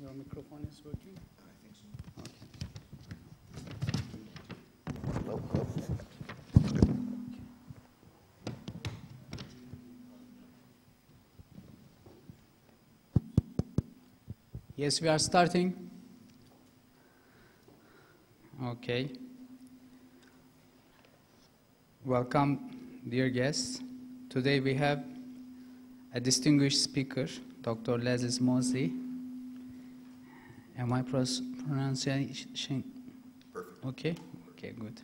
Your microphone is working? I think so. Okay. Yes, we are starting. Okay. Welcome, dear guests. Today we have a distinguished speaker, Dr. Szamosi. Am I pronouncing? Perfect. Okay. Okay, good.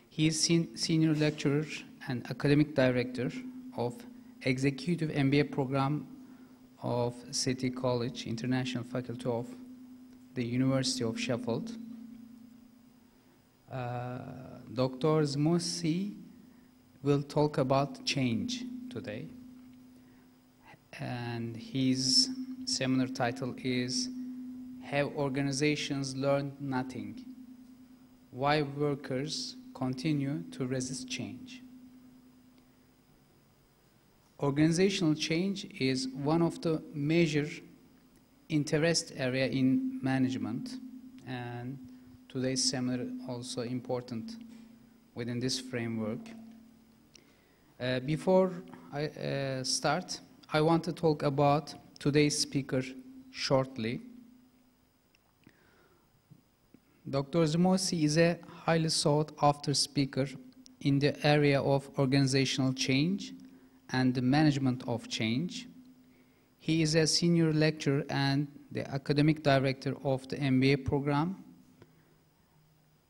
He is senior lecturer and academic director of Executive MBA program of City College, International Faculty of the University of Sheffield. Dr. Szamosi will talk about change today. And his seminar title is Have Organizations Learned Nothing? Why Workers Continue to Resist Change. Organizational change is one of the major interest area in management, and today's seminar also important within this framework. Before I start, I want to talk about today's speaker shortly. Dr. Szamosi is a highly sought-after speaker in the area of organizational change and the management of change. He is a senior lecturer and the academic director of the MBA program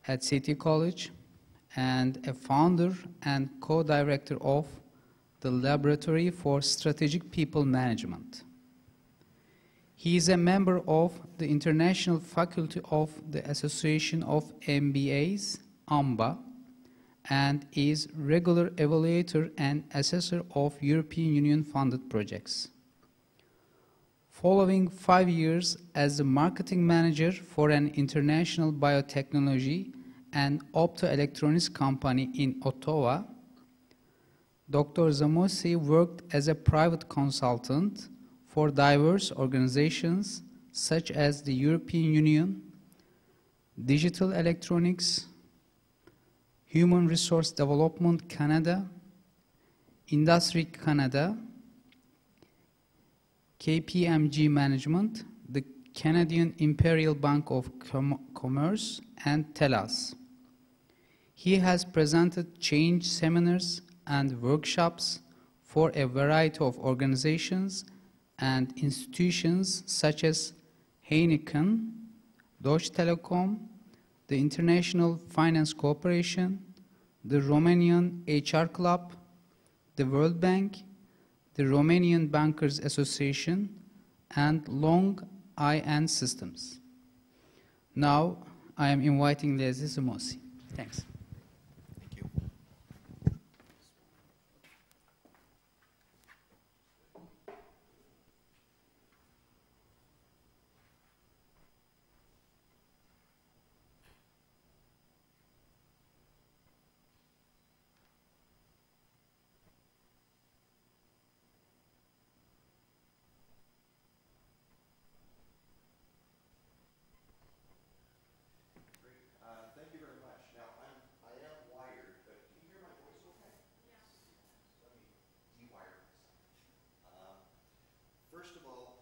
at City College and a founder and co-director of the Laboratory for Strategic People Management. He is a member of the International Faculty of the Association of MBAs, AMBA, and is regular evaluator and assessor of European Union funded projects. Following 5 years as the marketing manager for an international biotechnology and optoelectronics company in Ottawa, Dr. Szamosi worked as a private consultant for diverse organizations such as the European Union, Digital Electronics, Human Resource Development Canada, Industry Canada, KPMG Management, the Canadian Imperial Bank of Commerce, and TELUS. He has presented change seminars and workshops for a variety of organizations and institutions such as Heineken, Deutsche Telekom, the International Finance Corporation, the Romanian HR Club, the World Bank, the Romanian Bankers Association, and Long IN Systems. Now, I am inviting Dr. Szamosi. Thanks. Thank you. Thank you very much. Now, I am wired, but can you hear my voice okay? Yes. Let me de-wire myself. First of all,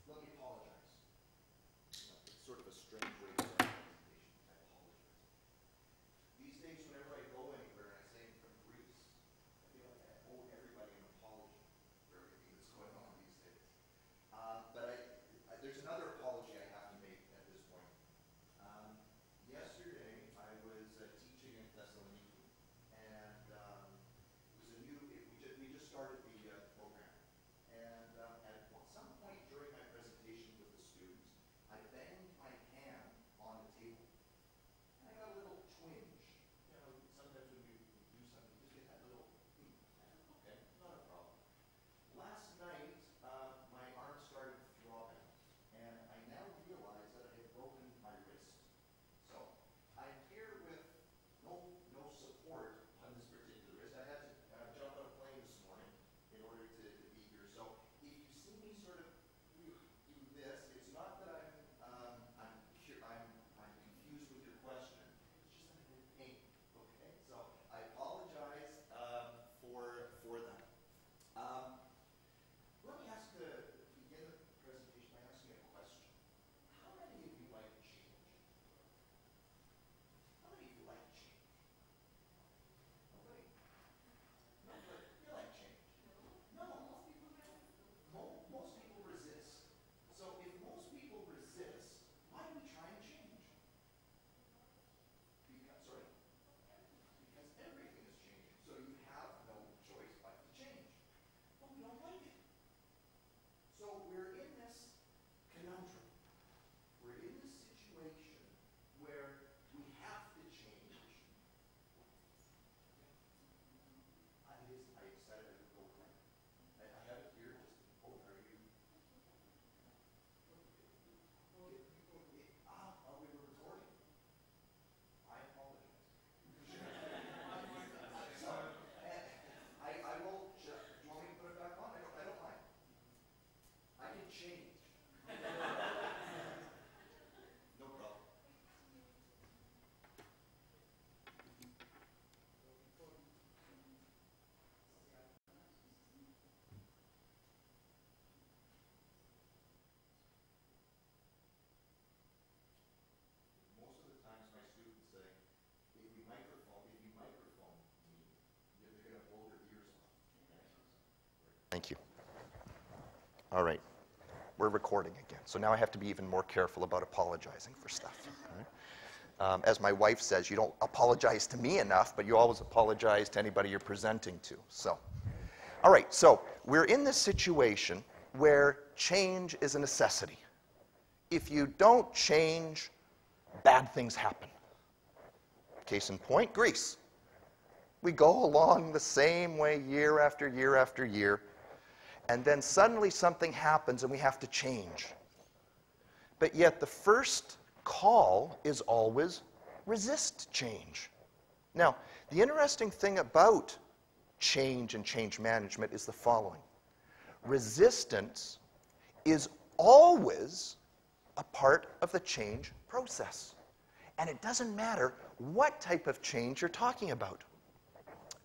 let me apologize. It's sort of a strange way to start a presentation. I apologize. These days, whenever I go anywhere and I say I'm from Greece, I feel like I owe everybody an apology for everything that's going on these days. But there's another apology I have to make at this point. Yesterday, I was teaching in Thessaloniki, and we just started the program. And at some point during my presentation with the students, I Thank you. All right. We're recording again, so now I have to be even more careful about apologizing for stuff. Right? As my wife says, you don't apologize to me enough, but you always apologize to anybody you're presenting to. So, all right, so we're in this situation where change is a necessity. If you don't change, bad things happen. Case in point, Greece. We go along the same way year after year after year, and then suddenly something happens and we have to change. But yet the first call is always resist change. Now, the interesting thing about change and change management is the following. Resistance is always a part of the change process. And it doesn't matter what type of change you're talking about.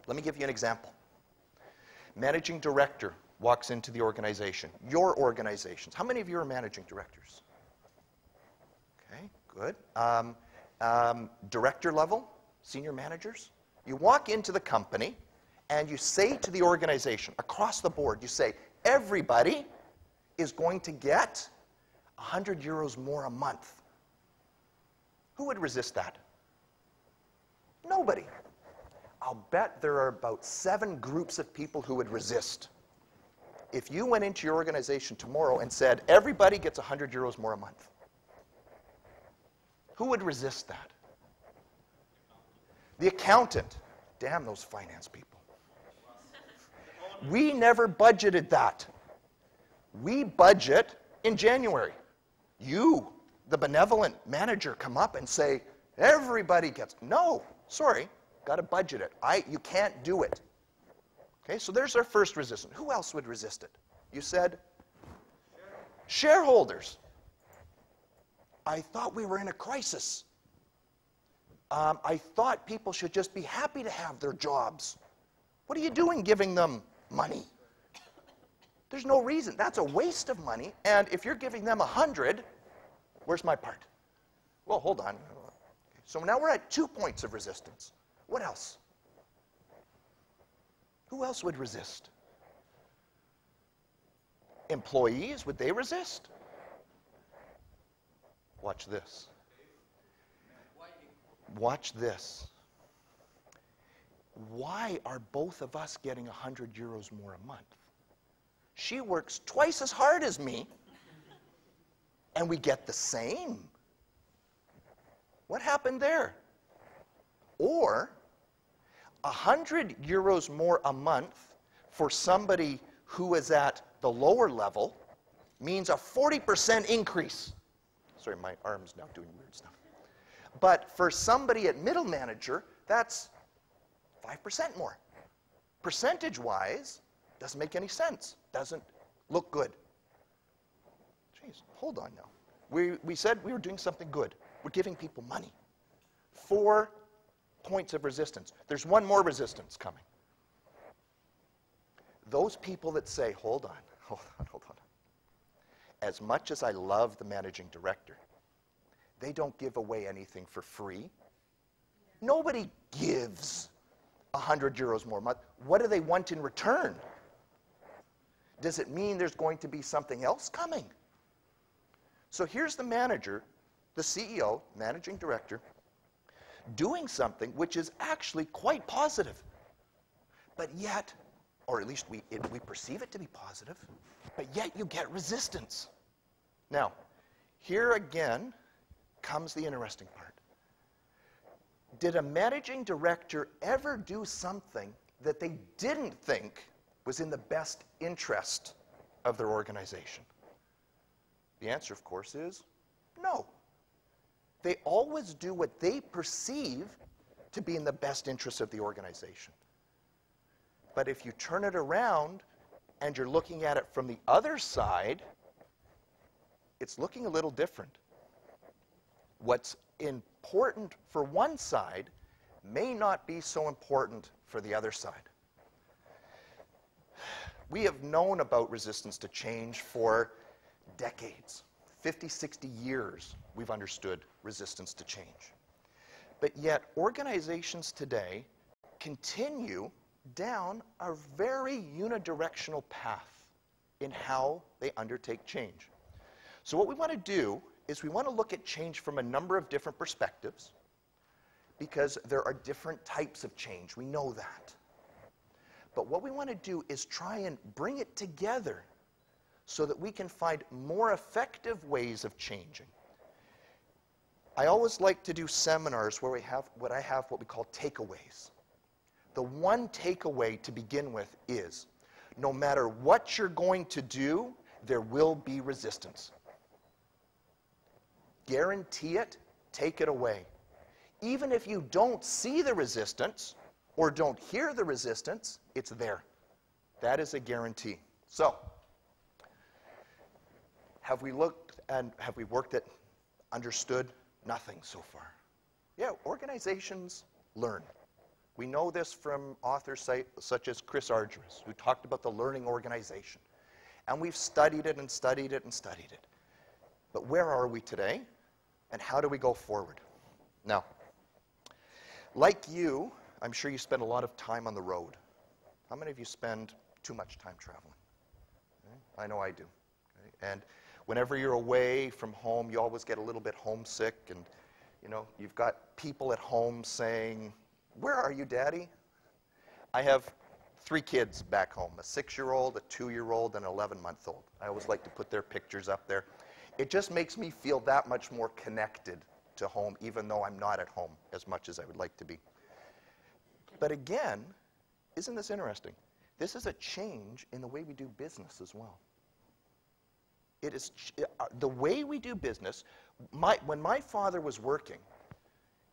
Let me give you an example. Managing director walks into the organization, your organizations. How many of you are managing directors? Okay, good. Director level, senior managers. You walk into the company and you say to the organization, across the board, you say, everybody is going to get 100 euros more a month. Who would resist that? Nobody. I'll bet there are about 7 groups of people who would resist. If you went into your organization tomorrow and said, everybody gets 100 euros more a month, who would resist that? The accountant. Damn those finance people. We never budgeted that. We budget in January. You, the benevolent manager, come up and say, everybody gets, no, sorry, got to budget it. You can't do it. Okay, so there's our first resistance. Who else would resist it? You said? Shareholders. I thought we were in a crisis. I thought people should just be happy to have their jobs. What are you doing giving them money? There's no reason. That's a waste of money. And if you're giving them 100, where's my part? Well, hold on. So now we're at 2 points of resistance. What else? Who else would resist? Employees, would they resist? Watch this. Watch this. Why are both of us getting 100 euros more a month? She works twice as hard as me, and we get the same. What happened there? Or 100 euros more a month for somebody who is at the lower level means a 40% increase. Sorry, my arm's now doing weird stuff. But for somebody at middle manager, that's 5% more. Percentage-wise, doesn't make any sense. Doesn't look good. Jeez, hold on now. We said we were doing something good. We're giving people money. 4 points of resistance. There's one more resistance coming. Those people that say, hold on. As much as I love the managing director, they don't give away anything for free. Nobody gives 100 euros more a month. What do they want in return? Does it mean there's going to be something else coming? So here's the manager, the CEO, managing director, doing something which is actually quite positive. But yet, or at least we perceive it to be positive, but yet you get resistance. Now, here again comes the interesting part. Did a managing director ever do something that they didn't think was in the best interest of their organization? The answer, of course, is no. They always do what they perceive to be in the best interest of the organization. But if you turn it around and you're looking at it from the other side, it's looking a little different. What's important for one side may not be so important for the other side. We have known about resistance to change for decades. 50, 60 years we've understood resistance to change. But yet organizations today continue down a very unidirectional path. in how they undertake change. So what we want to do is we want to look at change from a number of different perspectives, because there are different types of change. We know that. But what we want to do is try and bring it together so that we can find more effective ways of changing. I always like to do seminars where we have what we call takeaways. The one takeaway to begin with is, no matter what you're going to do, there will be resistance. Guarantee it, take it away. Even if you don't see the resistance or don't hear the resistance, it's there. That is a guarantee. So, have we looked and have we worked at, understood? Nothing so far. Yeah, organizations learn. We know this from authors such as Chris Argyris, who talked about the learning organization. And we've studied it and studied it and studied it. But where are we today? And how do we go forward? Now, like you, I'm sure you spend a lot of time on the road. How many of you spend too much time traveling? Okay? I know I do. Okay? And whenever you're away from home, you always get a little bit homesick, and you know, you've got people at home saying, "Where are you, Daddy?" I have 3 kids back home, a 6-year-old, a 2-year-old, and an 11-month-old. I always like to put their pictures up there. It just makes me feel that much more connected to home, even though I'm not at home as much as I would like to be. But again, isn't this interesting? This is a change in the way we do business as well. It is the way we do business. When my father was working,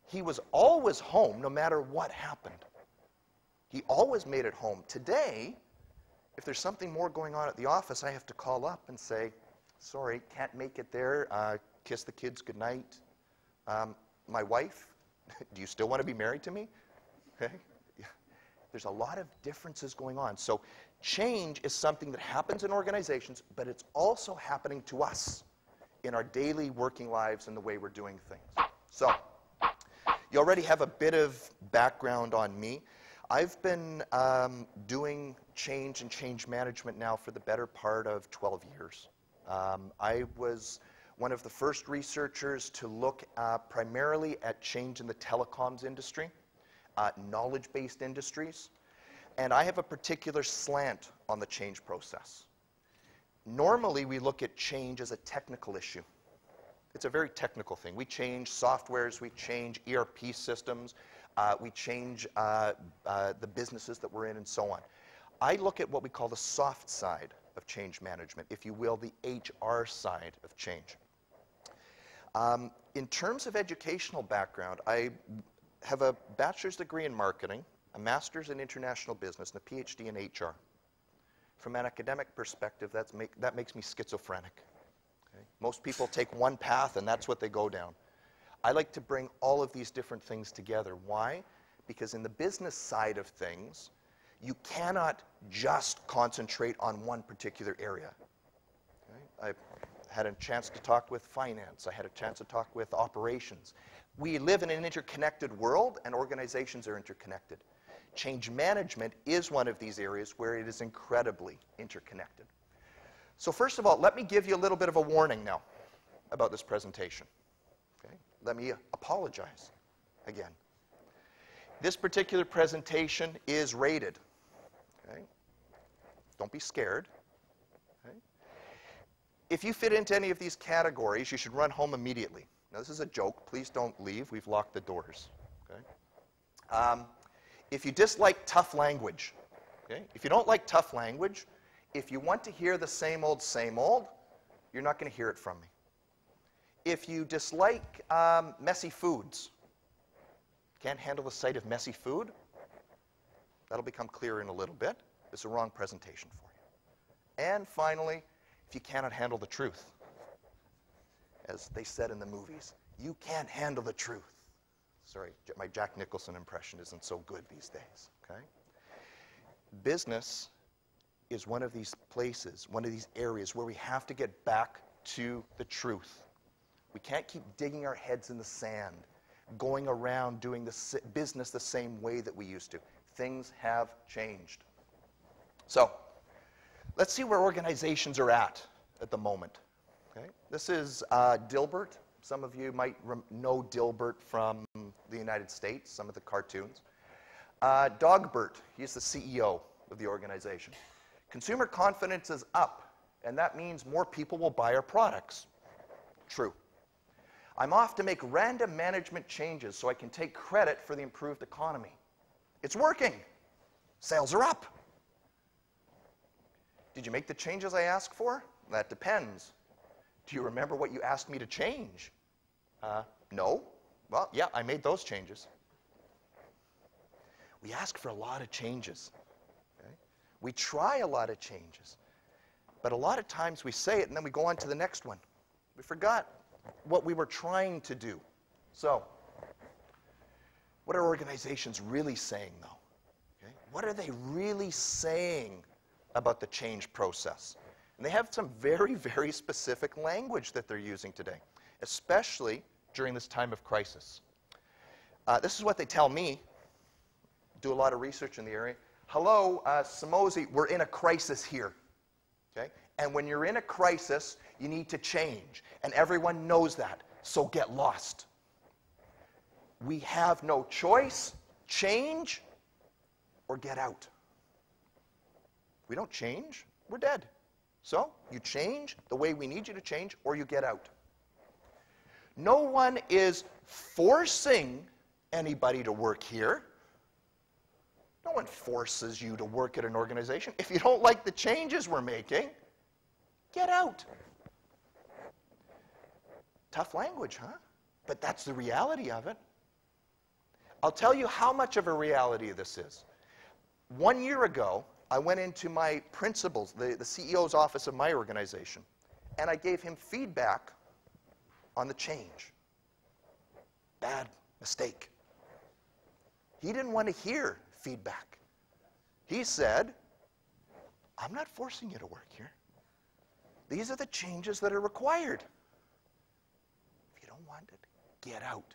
he was always home no matter what happened. He always made it home. Today, if there's something more going on at the office, I have to call up and say, "Sorry, can't make it there. Kiss the kids goodnight. My wife, do you still want to be married to me?" Okay? There's a lot of differences going on. So change is something that happens in organizations, but it's also happening to us in our daily working lives and the way we're doing things. So you already have a bit of background on me. I've been doing change and change management now for the better part of 12 years. I was one of the first researchers to look primarily at change in the telecoms industry, knowledge-based industries, and I have a particular slant on the change process. Normally, we look at change as a technical issue. It's a very technical thing. We change softwares, we change ERP systems, we change the businesses that we're in, and so on. I look at what we call the soft side of change management, if you will, the HR side of change. In terms of educational background, I have a bachelor's degree in marketing, a master's in international business, and a PhD in HR. From an academic perspective, that makes me schizophrenic. Okay? Most people take one path and that's what they go down. I like to bring all of these different things together. Why? Because in the business side of things, you cannot just concentrate on one particular area. Okay? I had a chance to talk with finance. I had a chance to talk with operations. We live in an interconnected world, and organizations are interconnected. Change management is one of these areas where it is incredibly interconnected. So first of all, let me give you a little bit of a warning now about this presentation. Okay? Let me apologize again. This particular presentation is rated. Okay? Don't be scared. Okay? If you fit into any of these categories, you should run home immediately. Now, this is a joke. Please don't leave. We've locked the doors. Okay? If you dislike tough language, okay? If you don't like tough language, if you want to hear the same old, you're not going to hear it from me. If you dislike messy foods, can't handle the sight of messy food, that'll become clear in a little bit. It's a wrong presentation for you. And finally, if you cannot handle the truth, as they said in the movies, you can't handle the truth. Sorry, my Jack Nicholson impression isn't so good these days, okay? Business is one of these places, one of these areas where we have to get back to the truth. We can't keep digging our heads in the sand, going around doing the business the same way that we used to. Things have changed. So, Let's see where organizations are at the moment. Okay? This is Dilbert. Some of you might know Dilbert from the United States, some of the cartoons. Dogbert, he's the CEO of the organization. Consumer confidence is up, and that means more people will buy our products. True. I'm off to make random management changes so I can take credit for the improved economy. It's working. Sales are up. Did you make the changes I asked for? That depends. Do you remember what you asked me to change? No. Well, yeah, I made those changes. We ask for a lot of changes. Okay? We try a lot of changes. But a lot of times we say it and then we go on to the next one. We forgot what we were trying to do. So, what are organizations really saying, though? Okay? What are they really saying about the change process? And they have some very, very specific language that they're using today, especially during this time of crisis. This is what they tell me. Do a lot of research in the area. Hello, Szamosi, we're in a crisis here. Okay? And when you're in a crisis, you need to change. And everyone knows that, so get lost. We have no choice. Change or get out. We don't change, we're dead. So you change the way we need you to change, or you get out. No one is forcing anybody to work here. No one forces you to work at an organization. If you don't like the changes we're making, get out. Tough language, huh? But that's the reality of it. I'll tell you how much of a reality this is. 1 year ago, I went into my principal's, the CEO's office of my organization, and I gave him feedback on the change. Bad mistake. He didn't want to hear feedback. He said, I'm not forcing you to work here. These are the changes that are required. If you don't want it, get out.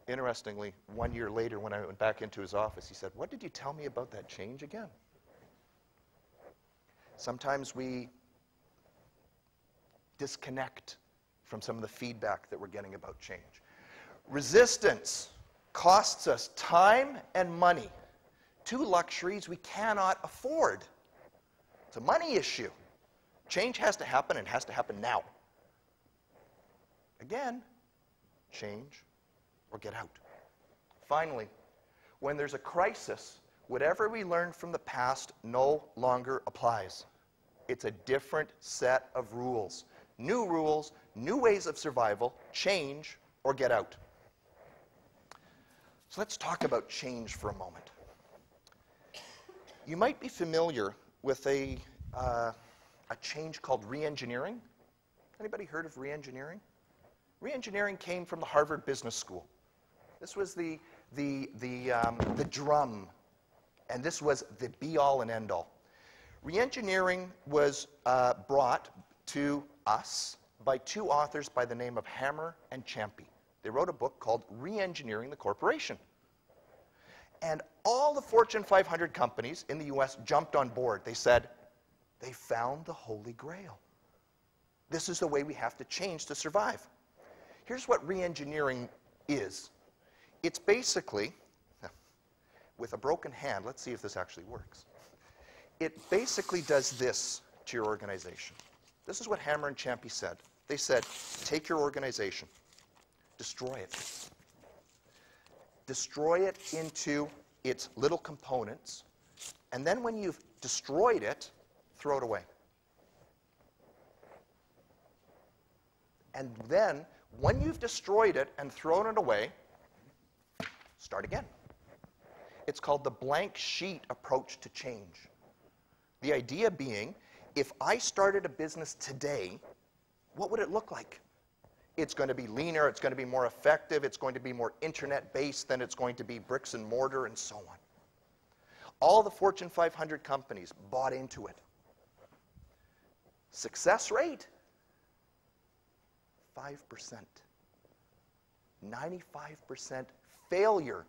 Interestingly, 1 year later, when I went back into his office, he said, what did you tell me about that change again? Sometimes we disconnect from some of the feedback that we're getting about change. Resistance costs us time and money, two luxuries we cannot afford. It's a money issue. Change has to happen, and has to happen now. Again, change or get out. Finally, when there's a crisis, whatever we learned from the past no longer applies. It's a different set of rules, new ways of survival, change or get out. So let's talk about change for a moment. You might be familiar with a change called re-engineering. Anybody heard of re-engineering? Re-engineering came from the Harvard Business School. This was the drum, and this was the be-all and end-all. Re-engineering was brought to us by two authors by the name of Hammer and Champy. They wrote a book called Re-engineering the Corporation. And all the Fortune 500 companies in the US jumped on board. They said, they found the Holy Grail. This is the way we have to change to survive. Here's what re-engineering is. It's basically, with a broken hand, let's see if this actually works. It basically does this to your organization. This is what Hammer and Champy said. They said, take your organization, destroy it. Destroy it into its little components, and then when you've destroyed it, throw it away. And then, when you've destroyed it and thrown it away, start again. It's called the blank sheet approach to change. The idea being, if I started a business today, what would it look like? It's going to be leaner, it's going to be more effective, it's going to be more internet-based than it's going to be bricks and mortar, and so on. All the Fortune 500 companies bought into it. Success rate? 5%. 95% failure.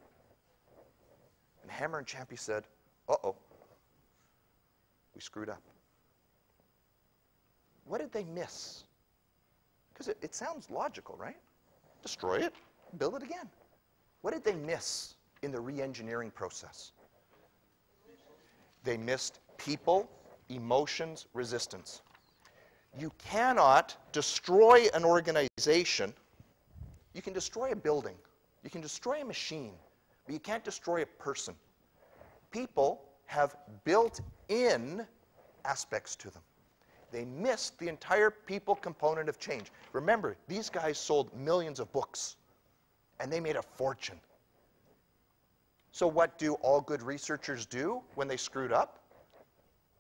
And Hammer and Champy said, uh-oh, we screwed up. what did they miss? Because it sounds logical, right? Destroy it, build it again. What did they miss in the re-engineering process? They missed people, emotions, resistance. You cannot destroy an organization. You can destroy a building. You can destroy a machine, but you can't destroy a person. People have built-in aspects to them. They missed the entire people component of change. Remember, these guys sold millions of books, and they made a fortune. So what do all good researchers do when they screwed up?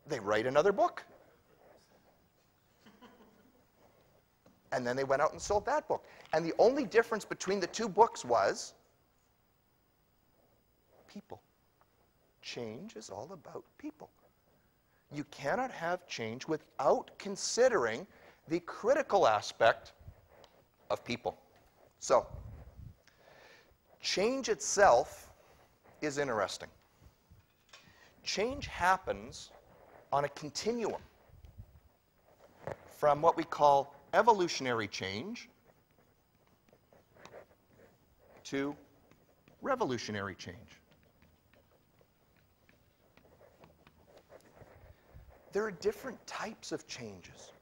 They write another book. And then they went out and sold that book. And the only difference between the two books was people. Change is all about people. You cannot have change without considering the critical aspect of people. So, change itself is interesting. Change happens on a continuum from what we call evolutionary change to revolutionary change. There are different types of changes.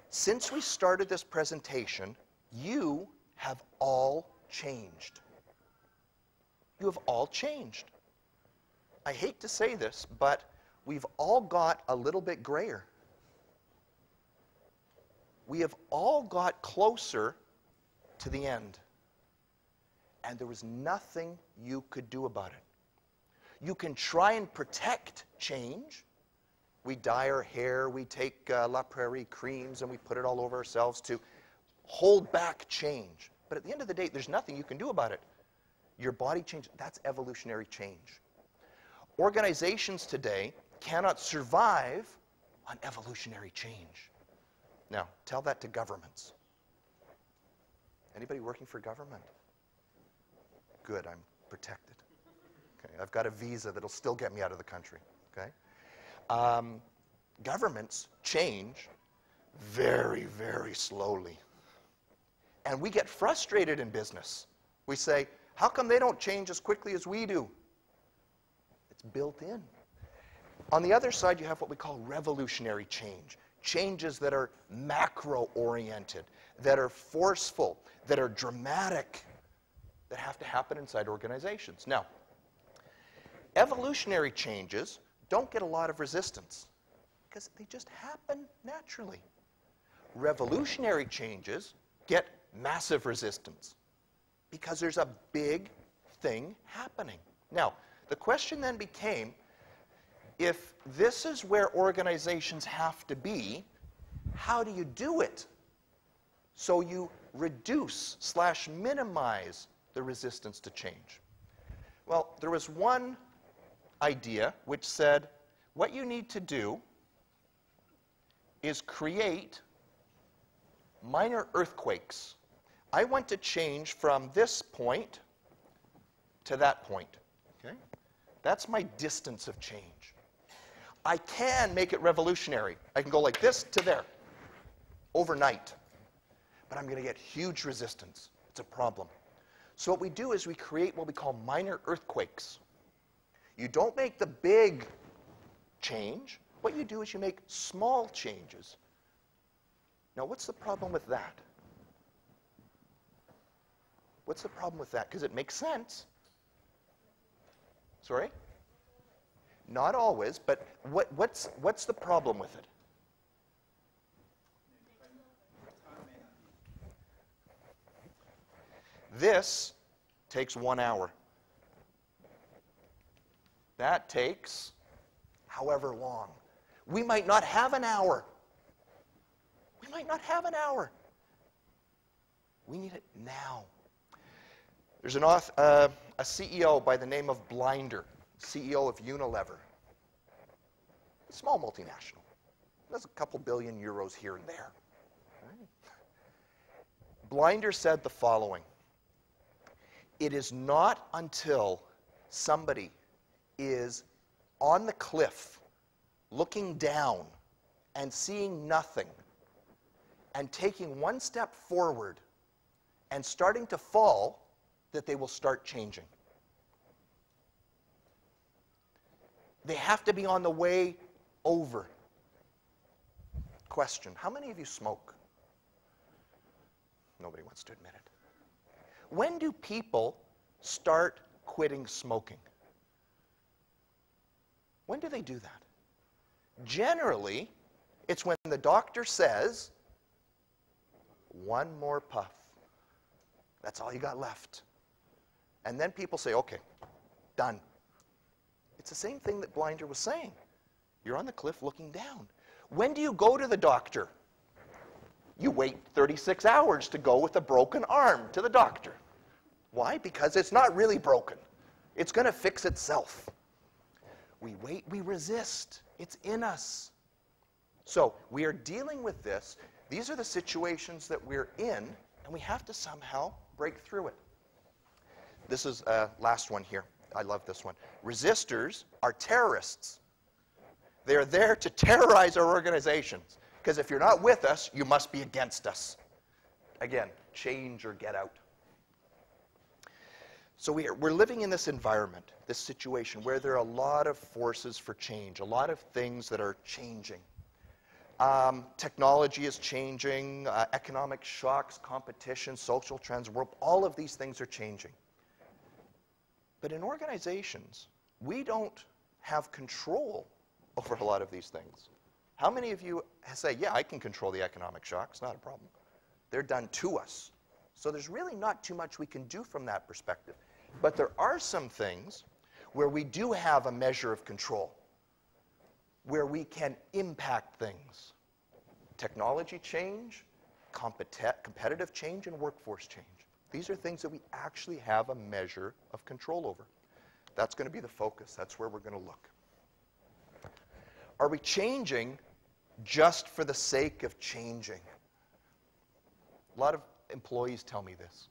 Since we started this presentation, you have all changed. You have all changed. I hate to say this, but we've all got a little bit grayer. We have all got closer to the end. And there was nothing you could do about it. You can try and protect change. We dye our hair, we take La Prairie creams, and we put it all over ourselves to hold back change. But at the end of the day, there's nothing you can do about it. Your body changes. That's evolutionary change. Organizations today cannot survive on evolutionary change. Now, tell that to governments. Anybody working for government? Good, I'm protected. Okay, I've got a visa that'll still get me out of the country. Okay? Governments change very, very slowly. And we get frustrated in business. We say, how come they don't change as quickly as we do? It's built in. On the other side, you have what we call revolutionary change. Changes that are macro-oriented, that are forceful, that are dramatic, that have to happen inside organizations. Now, evolutionary changes don't get a lot of resistance because they just happen naturally. Revolutionary changes get massive resistance because there's a big thing happening. Now, the question then became, if this is where organizations have to be, how do you do it? So you reduce/minimize the resistance to change. Well, there was one idea which said, what you need to do is create minor earthquakes. I want to change from this point to that point. Okay? That's my distance of change. I can make it revolutionary. I can go like this to there overnight. But I'm going to get huge resistance. It's a problem. So what we do is we create what we call minor earthquakes. You don't make the big change. What you do is you make small changes. Now, what's the problem with that? What's the problem with that? Because it makes sense. Sorry? Not always, but what's the problem with it? This takes 1 hour. That takes however long. We might not have an hour. We might not have an hour. We need it now. There's a CEO by the name of Blinder, CEO of Unilever. A small multinational. Does a couple billion euros here and there. Right? Blinder said the following: it is not until somebody is on the cliff looking down and seeing nothing and taking one step forward and starting to fall, that they will start changing. They have to be on the way over. Question, how many of you smoke? Nobody wants to admit it. When do people start quitting smoking? When do they do that? Generally, it's when the doctor says, one more puff. That's all you got left. And then people say, okay, done. It's the same thing that Blinder was saying. You're on the cliff looking down. When do you go to the doctor? You wait 36 hours to go with a broken arm to the doctor. Why? Because it's not really broken. It's going to fix itself. We wait, we resist. It's in us. So we are dealing with this. These are the situations that we're in, and we have to somehow break through it. This is last one here. I love this one. Resistors are terrorists. They're there to terrorize our organizations. Because if you're not with us, you must be against us. Again, change or get out. So we're living in this environment, this situation, where there are a lot of forces for change, a lot of things that are changing. Technology is changing, economic shocks, competition, social trends, all of these things are changing. But in organizations, we don't have control over a lot of these things. How many of you say, yeah, I can control the economic shocks, not a problem. They're done to us. So there's really not too much we can do from that perspective. But there are some things where we do have a measure of control, where we can impact things. Technology change, competitive change, and workforce change. These are things that we actually have a measure of control over. That's going to be the focus. That's where we're going to look. Are we changing just for the sake of changing? A lot of employees tell me this.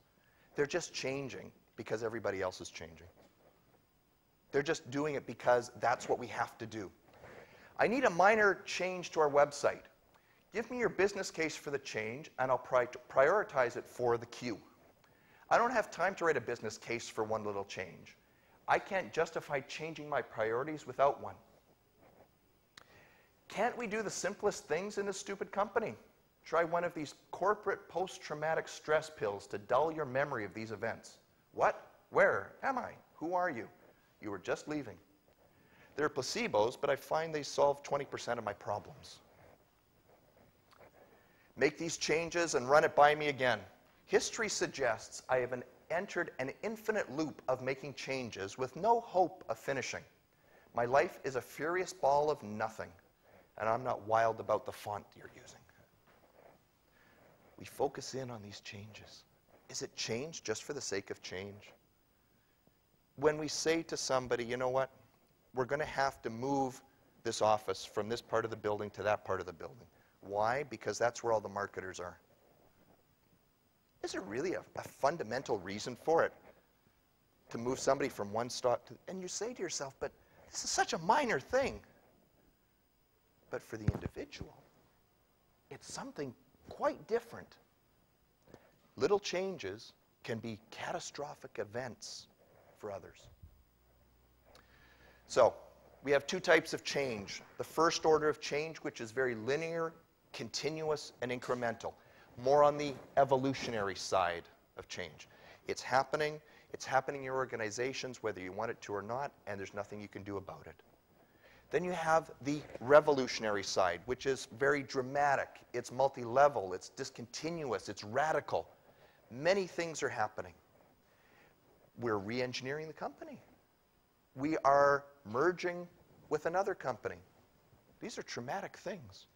They're just changing because everybody else is changing. They're just doing it because that's what we have to do. I need a minor change to our website. Give me your business case for the change, and I'll prioritize it for the queue. I don't have time to write a business case for one little change. I can't justify changing my priorities without one. Can't we do the simplest things in this stupid company? Try one of these corporate post-traumatic stress pills to dull your memory of these events. What? Where am I? Who are you? You were just leaving. They're placebos, but I find they solve 20% of my problems. Make these changes and run it by me again. History suggests I have entered an infinite loop of making changes with no hope of finishing. My life is a furious ball of nothing, and I'm not wild about the font you're using. We focus in on these changes. Is it change just for the sake of change? When we say to somebody, you know what, we're going to have to move this office from this part of the building to that part of the building. Why? Because that's where all the marketers are. Is there really a fundamental reason for it? To move somebody from one stop to... And you say to yourself, but this is such a minor thing. But for the individual, it's something quite different. Little changes can be catastrophic events for others. So, we have two types of change. The first order of change, which is very linear, continuous, and incremental. More on the evolutionary side of change. It's happening in your organizations, whether you want it to or not, and there's nothing you can do about it. Then you have the revolutionary side, which is very dramatic. It's multi-level, it's discontinuous, it's radical. Many things are happening. We're re-engineering the company. We are merging with another company. These are traumatic things.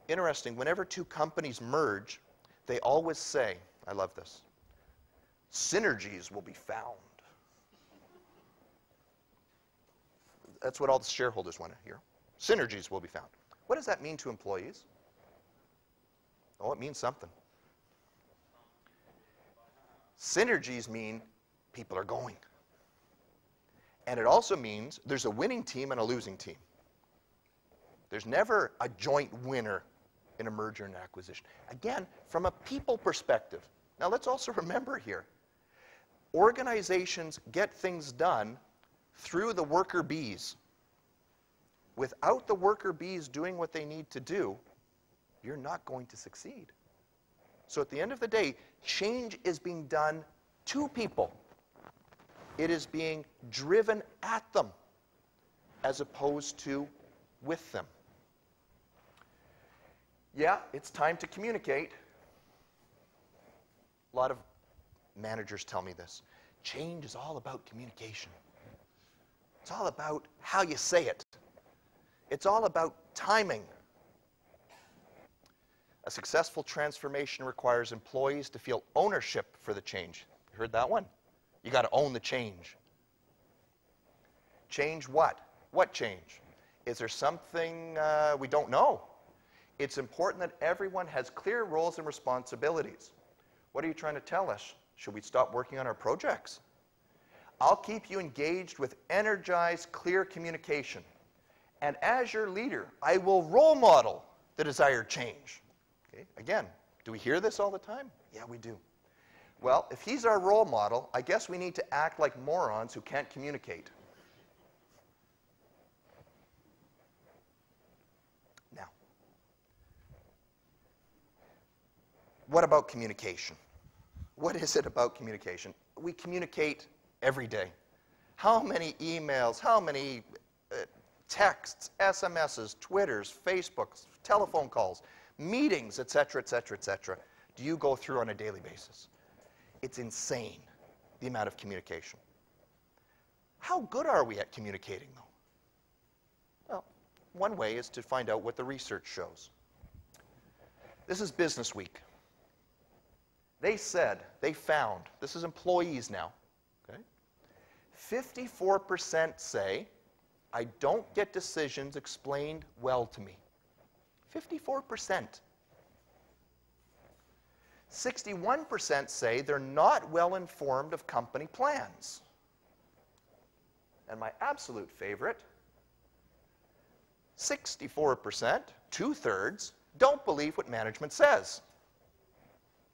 Interesting, whenever two companies merge, they always say, I love this, synergies will be found. That's what all the shareholders want to hear. Synergies will be found. What does that mean to employees? Oh, it means something. Synergies mean people are going. And it also means there's a winning team and a losing team. There's never a joint winner in a merger and acquisition. Again, from a people perspective. Now let's also remember here, organizations get things done through the worker bees. Without the worker bees doing what they need to do, you're not going to succeed. So at the end of the day, change is being done to people. It is being driven at them as opposed to with them. Yeah, it's time to communicate. A lot of managers tell me this. Change is all about communication. It's all about how you say it. It's all about timing. A successful transformation requires employees to feel ownership for the change. You heard that one? You got to own the change. Change what? What change? Is there something we don't know? It's important that everyone has clear roles and responsibilities. What are you trying to tell us? Should we stop working on our projects? I'll keep you engaged with energized, clear communication. And as your leader, I will role model the desired change. Okay? Again, do we hear this all the time? Yeah, we do. Well, if he's our role model, I guess we need to act like morons who can't communicate. Now, what about communication? What is it about communication? We communicate every day. How many emails, how many texts, SMSs, Twitters, Facebooks, telephone calls, meetings, etc., etc., etc., do you go through on a daily basis? It's insane, the amount of communication. How good are we at communicating, though? Well, one way is to find out what the research shows. This is Business Week. They found, this is employees now, okay? 54% say, I don't get decisions explained well to me. 54%. 61% say they're not well informed of company plans. And my absolute favorite, 64%, 2/3, don't believe what management says.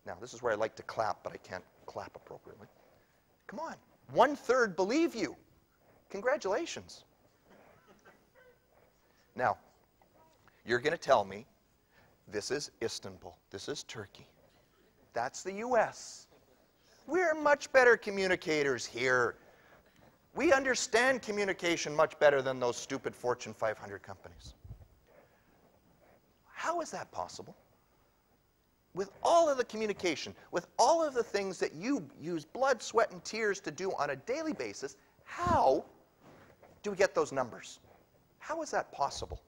Now, this is where I like to clap, but I can't clap appropriately. Come on, 1/3 believe you. Congratulations. Now, you're going to tell me this is Istanbul, this is Turkey. That's the US. We're much better communicators here. We understand communication much better than those stupid Fortune 500 companies. How is that possible? With all of the communication, with all of the things that you use blood, sweat, and tears to do on a daily basis, how do we get those numbers? How is that possible?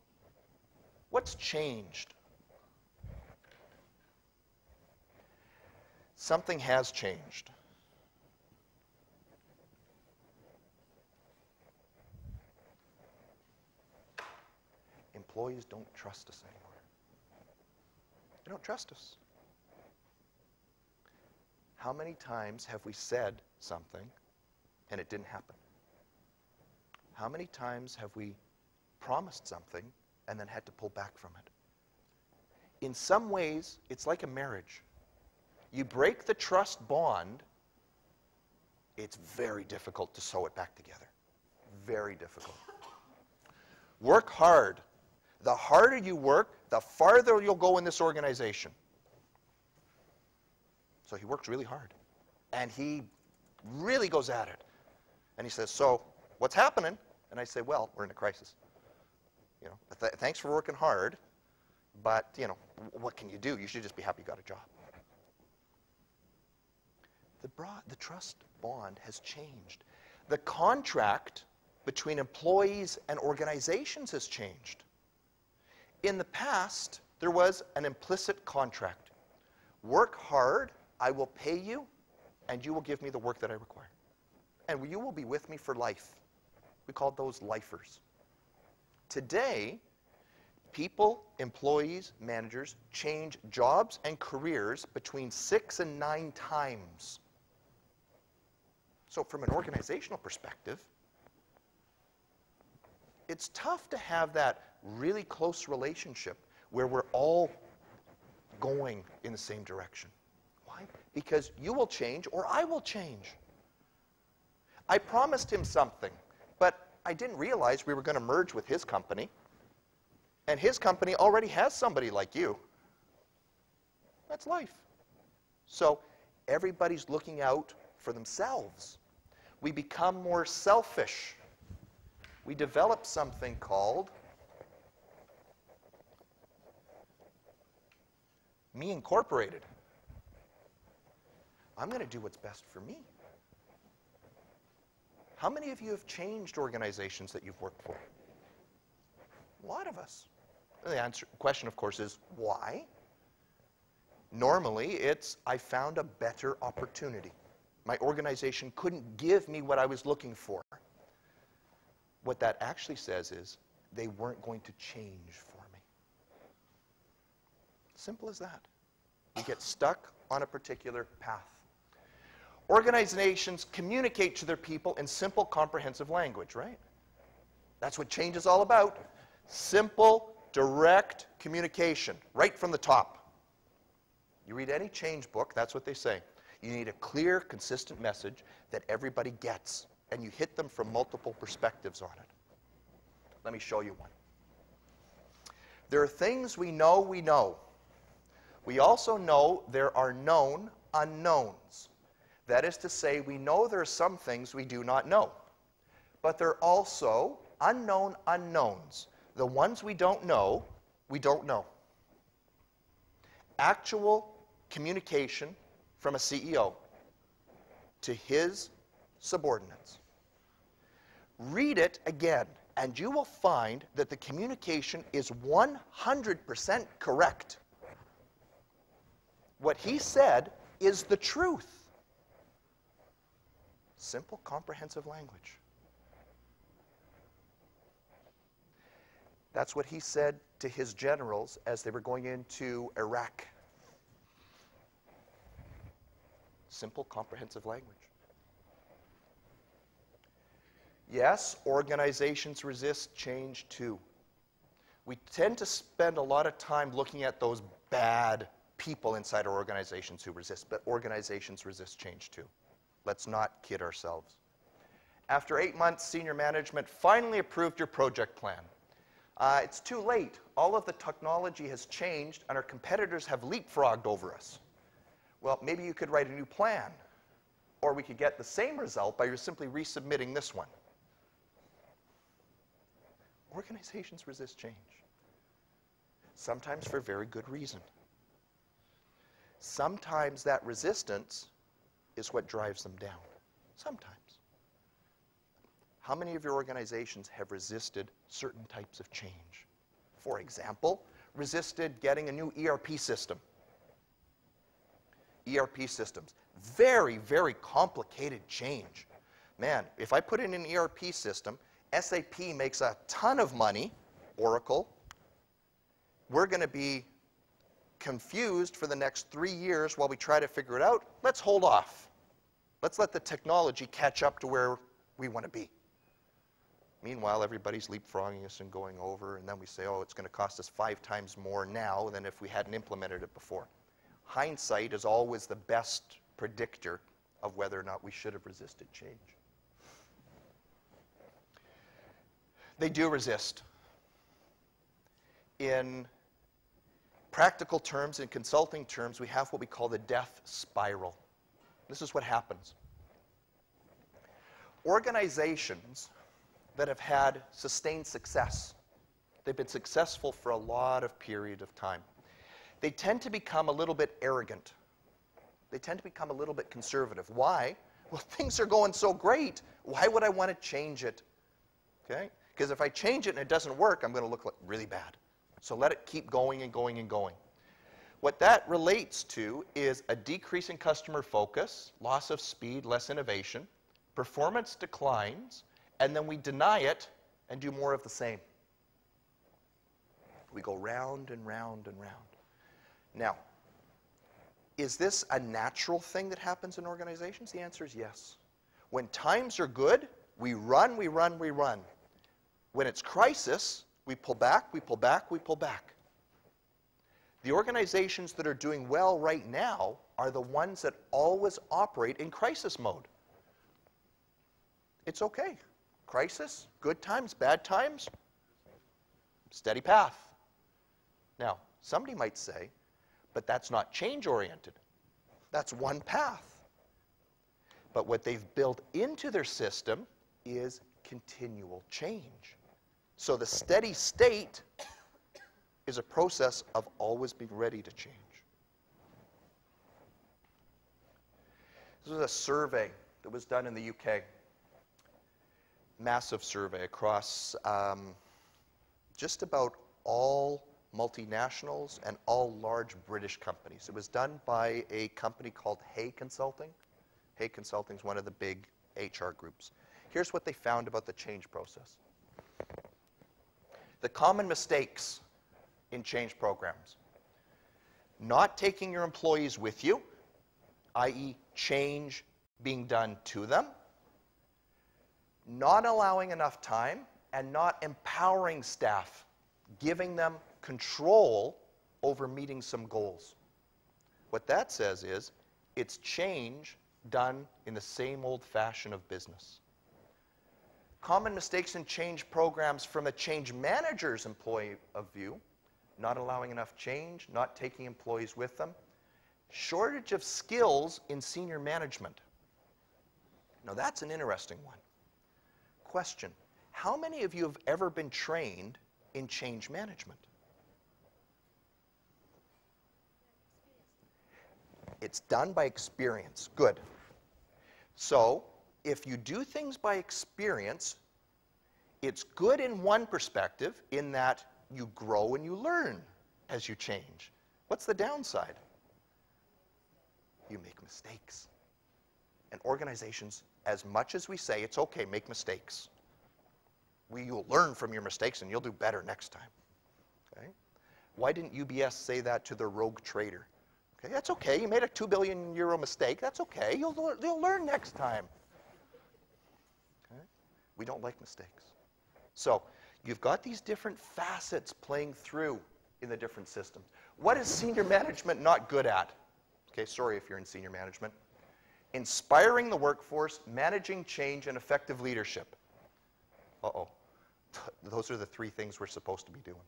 What's changed? Something has changed. Employees don't trust us anymore. They don't trust us. How many times have we said something and it didn't happen? How many times have we promised something and then had to pull back from it? In some ways, it's like a marriage. You break the trust bond, it's very difficult to sew it back together. Very difficult. Work hard. The harder you work, the farther you'll go in this organization. So he works really hard. And he really goes at it. And he says, so, what's happening? And I say, well, we're in a crisis. You know, thanks for working hard, but, you know, what can you do? You should just be happy you got a job. The trust bond has changed. The contract between employees and organizations has changed. In the past, there was an implicit contract. Work hard, I will pay you, and you will give me the work that I require. And you will be with me for life. We called those lifers. Today, people, employees, managers change jobs and careers between 6 and 9 times. So from an organizational perspective, it's tough to have that really close relationship where we're all going in the same direction. Why? Because you will change or I will change. I promised him something, but I didn't realize we were going to merge with his company. And his company already has somebody like you. That's life. So everybody's looking out for themselves. We become more selfish. We develop something called Me Incorporated. I'm going to do what's best for me. How many of you have changed organizations that you've worked for? A lot of us. The question, of course, is why? Normally, it's I found a better opportunity. My organization couldn't give me what I was looking for. What that actually says is they weren't going to change for me. Simple as that. We get stuck on a particular path. Organizations communicate to their people in simple, comprehensive language, right? That's what change is all about. Simple, direct communication, right from the top. You read any change book, that's what they say. You need a clear, consistent message that everybody gets, and you hit them from multiple perspectives on it. Let me show you one. There are things we know we know. We also know there are known unknowns. That is to say, we know there are some things we do not know. But there are also unknown unknowns. The ones we don't know, we don't know. Actual communication from a CEO to his subordinates. Read it again, and you will find that the communication is 100% correct. What he said is the truth. Simple, comprehensive language. That's what he said to his generals as they were going into Iraq. Simple, comprehensive language. Yes, organizations resist change too. We tend to spend a lot of time looking at those bad people inside our organizations who resist, but organizations resist change too. Let's not kid ourselves. After 8 months, senior management finally approved your project plan. It's too late. All of the technology has changed, and our competitors have leapfrogged over us. Well, maybe you could write a new plan, or we could get the same result by simply resubmitting this one. Organizations resist change, sometimes for very good reason. Sometimes that resistance is what drives them down. Sometimes. How many of your organizations have resisted certain types of change? For example, resisted getting a new ERP system. ERP systems. Very, very complicated change. Man, if I put in an ERP system, SAP makes a ton of money, Oracle. We're going to be confused for the next 3 years while we try to figure it out. Let's hold off. Let's let the technology catch up to where we want to be. Meanwhile, everybody's leapfrogging us and going over, and then we say, oh, it's going to cost us 5 times more now than if we hadn't implemented it before. Hindsight is always the best predictor of whether or not we should have resisted change. They do resist. In practical terms, in consulting terms, we have what we call the death spiral. This is what happens. Organizations that have had sustained success, they've been successful for a lot of period of time, they tend to become a little bit arrogant. They tend to become a little bit conservative. Why? Well, things are going so great. Why would I want to change it? Okay? Because if I change it and it doesn't work, I'm going to look like really bad. So let it keep going and going and going. What that relates to is a decrease in customer focus, loss of speed, less innovation, performance declines, and then we deny it and do more of the same. We go round and round and round. Now, is this a natural thing that happens in organizations? The answer is yes. When times are good, we run, we run, we run. When it's crisis, We pull back, we pull back, we pull back. The organizations that are doing well right now are the ones that always operate in crisis mode. It's okay. Crisis, good times, bad times, steady path. Now, somebody might say, but that's not change-oriented. That's one path. But what they've built into their system is continual change. So the steady state is a process of always being ready to change. This was a survey that was done in the UK. Massive survey across just about all multinationals and all large British companies. It was done by a company called Hay Consulting. Hay Consulting is one of the big HR groups. Here's what they found about the change process. The common mistakes in change programs: not taking your employees with you, i.e. change being done to them, not allowing enough time, and not empowering staff, giving them control over meeting some goals. What that says is, it's change done in the same old fashion of business. Common mistakes in change programs from a change manager's employee of view: not allowing enough change, not taking employees with them, shortage of skills in senior management. Now that's an interesting one. Question: how many of you have ever been trained in change management? It's done by experience. Good. So, if you do things by experience, it's good in one perspective, in that you grow and you learn as you change. What's the downside? You make mistakes. And organizations, as much as we say it's okay, make mistakes, you'll learn from your mistakes and you'll do better next time. Okay? Why didn't UBS say that to their rogue trader? Okay, that's okay. You made a €2 billion mistake. That's okay. You'll learn next time. Okay? We don't like mistakes. So you've got these different facets playing through in the different systems. What is senior management not good at? Okay, sorry if you're in senior management. Inspiring the workforce, managing change, and effective leadership. Uh-oh. Those are the three things we're supposed to be doing.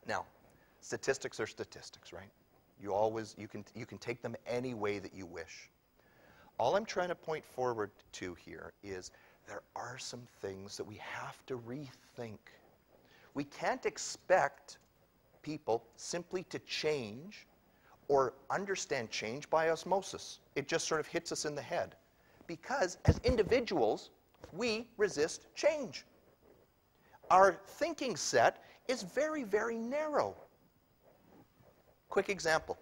Now, statistics are statistics, right? You can take them any way that you wish. All I'm trying to point forward to here is there are some things that we have to rethink. We can't expect people simply to change or understand change by osmosis. It just sort of hits us in the head. Because as individuals, we resist change. Our thinking set is very, very narrow. Quick example.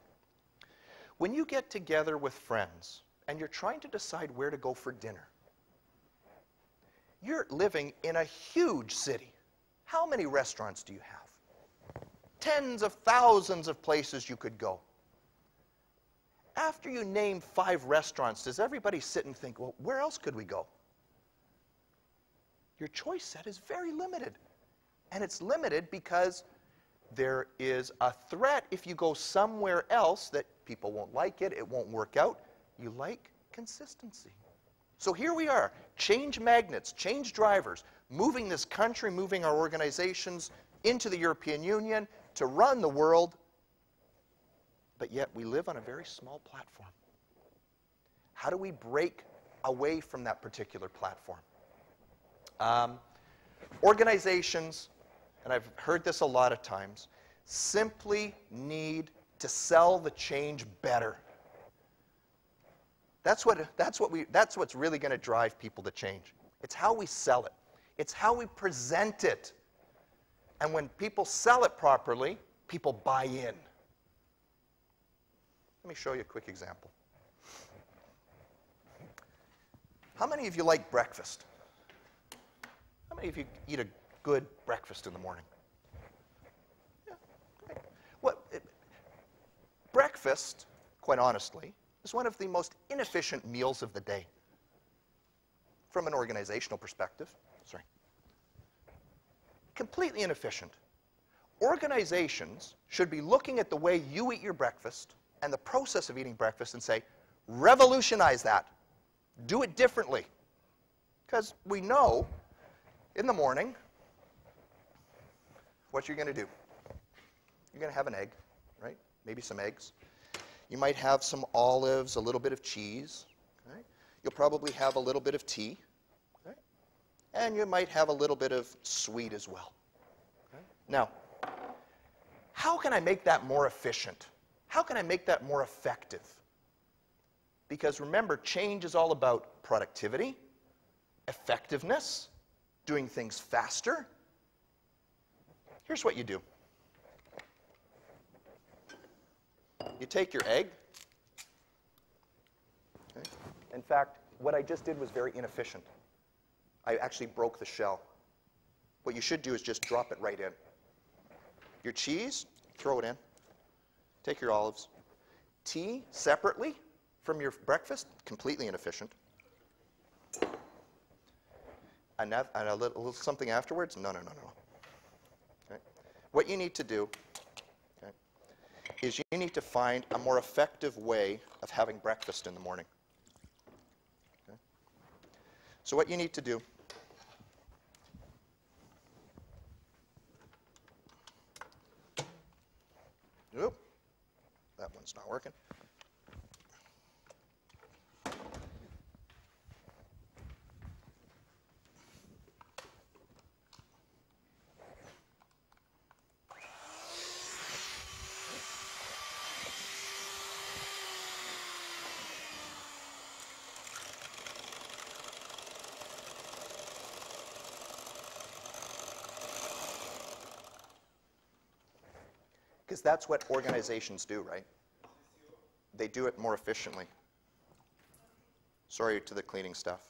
When you get together with friends and you're trying to decide where to go for dinner, you're living in a huge city. How many restaurants do you have? Tens of thousands of places you could go. After you name 5 restaurants, does everybody sit and think, well, where else could we go? Your choice set is very limited. And it's limited because there is a threat if you go somewhere else that people won't like it, it won't work out. You like consistency. So here we are, change magnets, change drivers, moving this country, moving our organizations into the European Union to run the world, but yet we live on a very small platform. How do we break away from that particular platform? Organizations, and I've heard this a lot of times, simply need to sell the change better. That's what's really going to drive people to change. It's how we sell it. It's how we present it. And when people sell it properly, people buy in. Let me show you a quick example. How many of you like breakfast? How many of you eat a good breakfast in the morning? Yeah, okay. Breakfast, quite honestly, is one of the most inefficient meals of the day from an organizational perspective. Sorry. completely inefficient. Organizations should be looking at the way you eat your breakfast and the process of eating breakfast and say, revolutionize that. Do it differently. Because we know in the morning what you're going to do. You're going to have an egg, right? Maybe some eggs. You might have some olives, a little bit of cheese. Right? You'll probably have a little bit of tea. Right? And you might have a little bit of sweet as well. Right? Now, how can I make that more efficient? How can I make that more effective? Because remember, change is all about productivity, effectiveness, doing things faster. Here's what you do. You take your egg. Okay. In fact, what I just did was very inefficient. I actually broke the shell. What you should do is just drop it right in. Your cheese, throw it in. Take your olives. Tea, separately from your breakfast, completely inefficient. And a little something afterwards? No. Okay. What you need to do is you need to find a more effective way of having breakfast in the morning. Okay? So what you need to do Oop, that one's not working. Because that's what organizations do, right? They do it more efficiently. Sorry to the cleaning staff.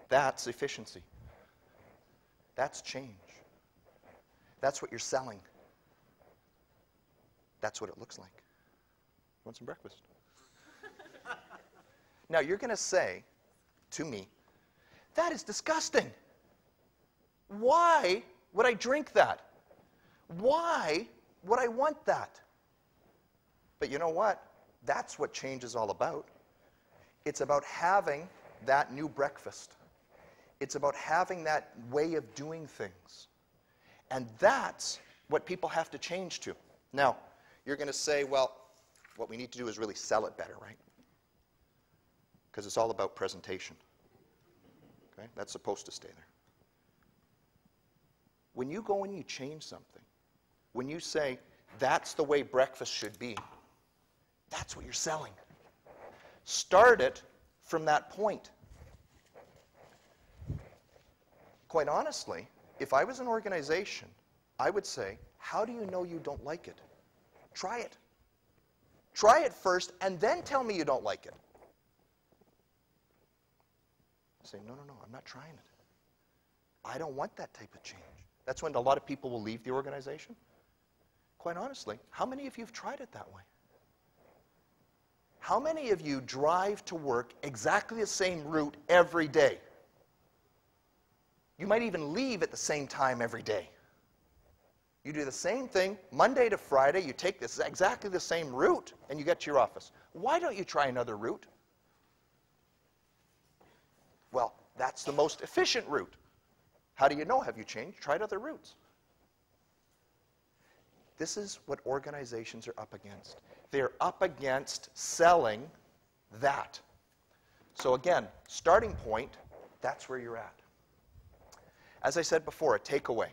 That's efficiency. That's change. That's what you're selling. That's what it looks like. Want some breakfast? Now, you're going to say to me, that is disgusting. Why would I drink that? Why would I want that? But you know what? That's what change is all about. It's about having that new breakfast. It's about having that way of doing things. And that's what people have to change to. Now, you're going to say, well, what we need to do is really sell it better, right? Because it's all about presentation. Okay? That's supposed to stay there. When you go and you change something, when you say, that's the way breakfast should be, that's what you're selling. Start it from that point. Quite honestly, if I was an organization, I would say, how do you know you don't like it? Try it. Try it first, and then tell me you don't like it. I say, no, I'm not trying it. I don't want that type of change. That's when a lot of people will leave the organization. Quite honestly, how many of you have tried it that way? How many of you drive to work exactly the same route every day? You might even leave at the same time every day. You do the same thing Monday to Friday. You take this exactly the same route, and you get to your office. Why don't you try another route? Well, that's the most efficient route. How do you know? Have you changed? Tried other routes. This is what organizations are up against. They're up against selling that. So again, starting point, that's where you're at. As I said before, a takeaway.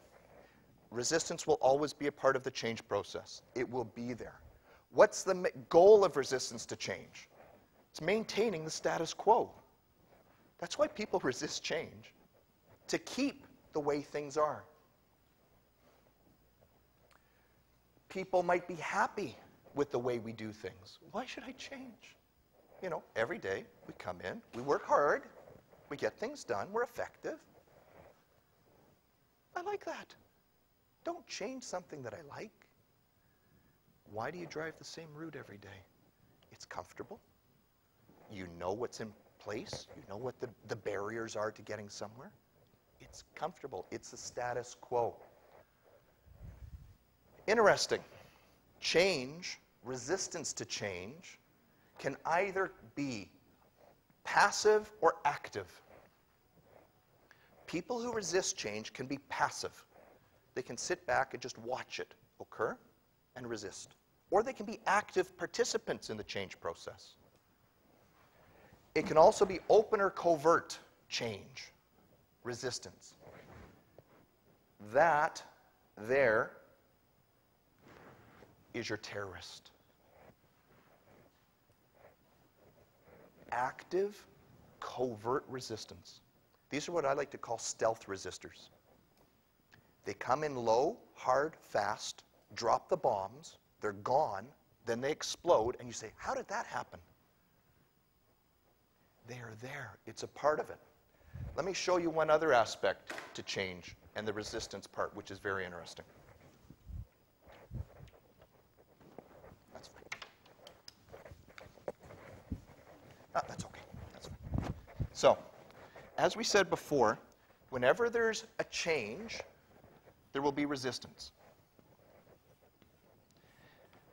Resistance will always be a part of the change process. It will be there. What's the goal of resistance to change? It's maintaining the status quo. That's why people resist change. To keep the way things are. People might be happy with the way we do things. Why should I change? You know, every day we come in, we work hard, we get things done, we're effective. I like that. Don't change something that I like. Why do you drive the same route every day? It's comfortable. You know what's place. You know what the barriers are to getting somewhere. It's comfortable. It's the status quo. Interesting. Change, resistance to change, can either be passive or active. People who resist change can be passive. They can sit back and just watch it occur and resist. Or they can be active participants in the change process. It can also be open or covert change, resistance. That there is your terrorist. Active, covert resistance. These are what I like to call stealth resistors. They come in low, hard, fast, drop the bombs, they're gone, then they explode, and you say, how did that happen? They are there. It's a part of it. Let me show you one other aspect to change and the resistance part, which is very interesting. That's fine. That's okay. That's fine. So, as we said before, whenever there's a change, there will be resistance.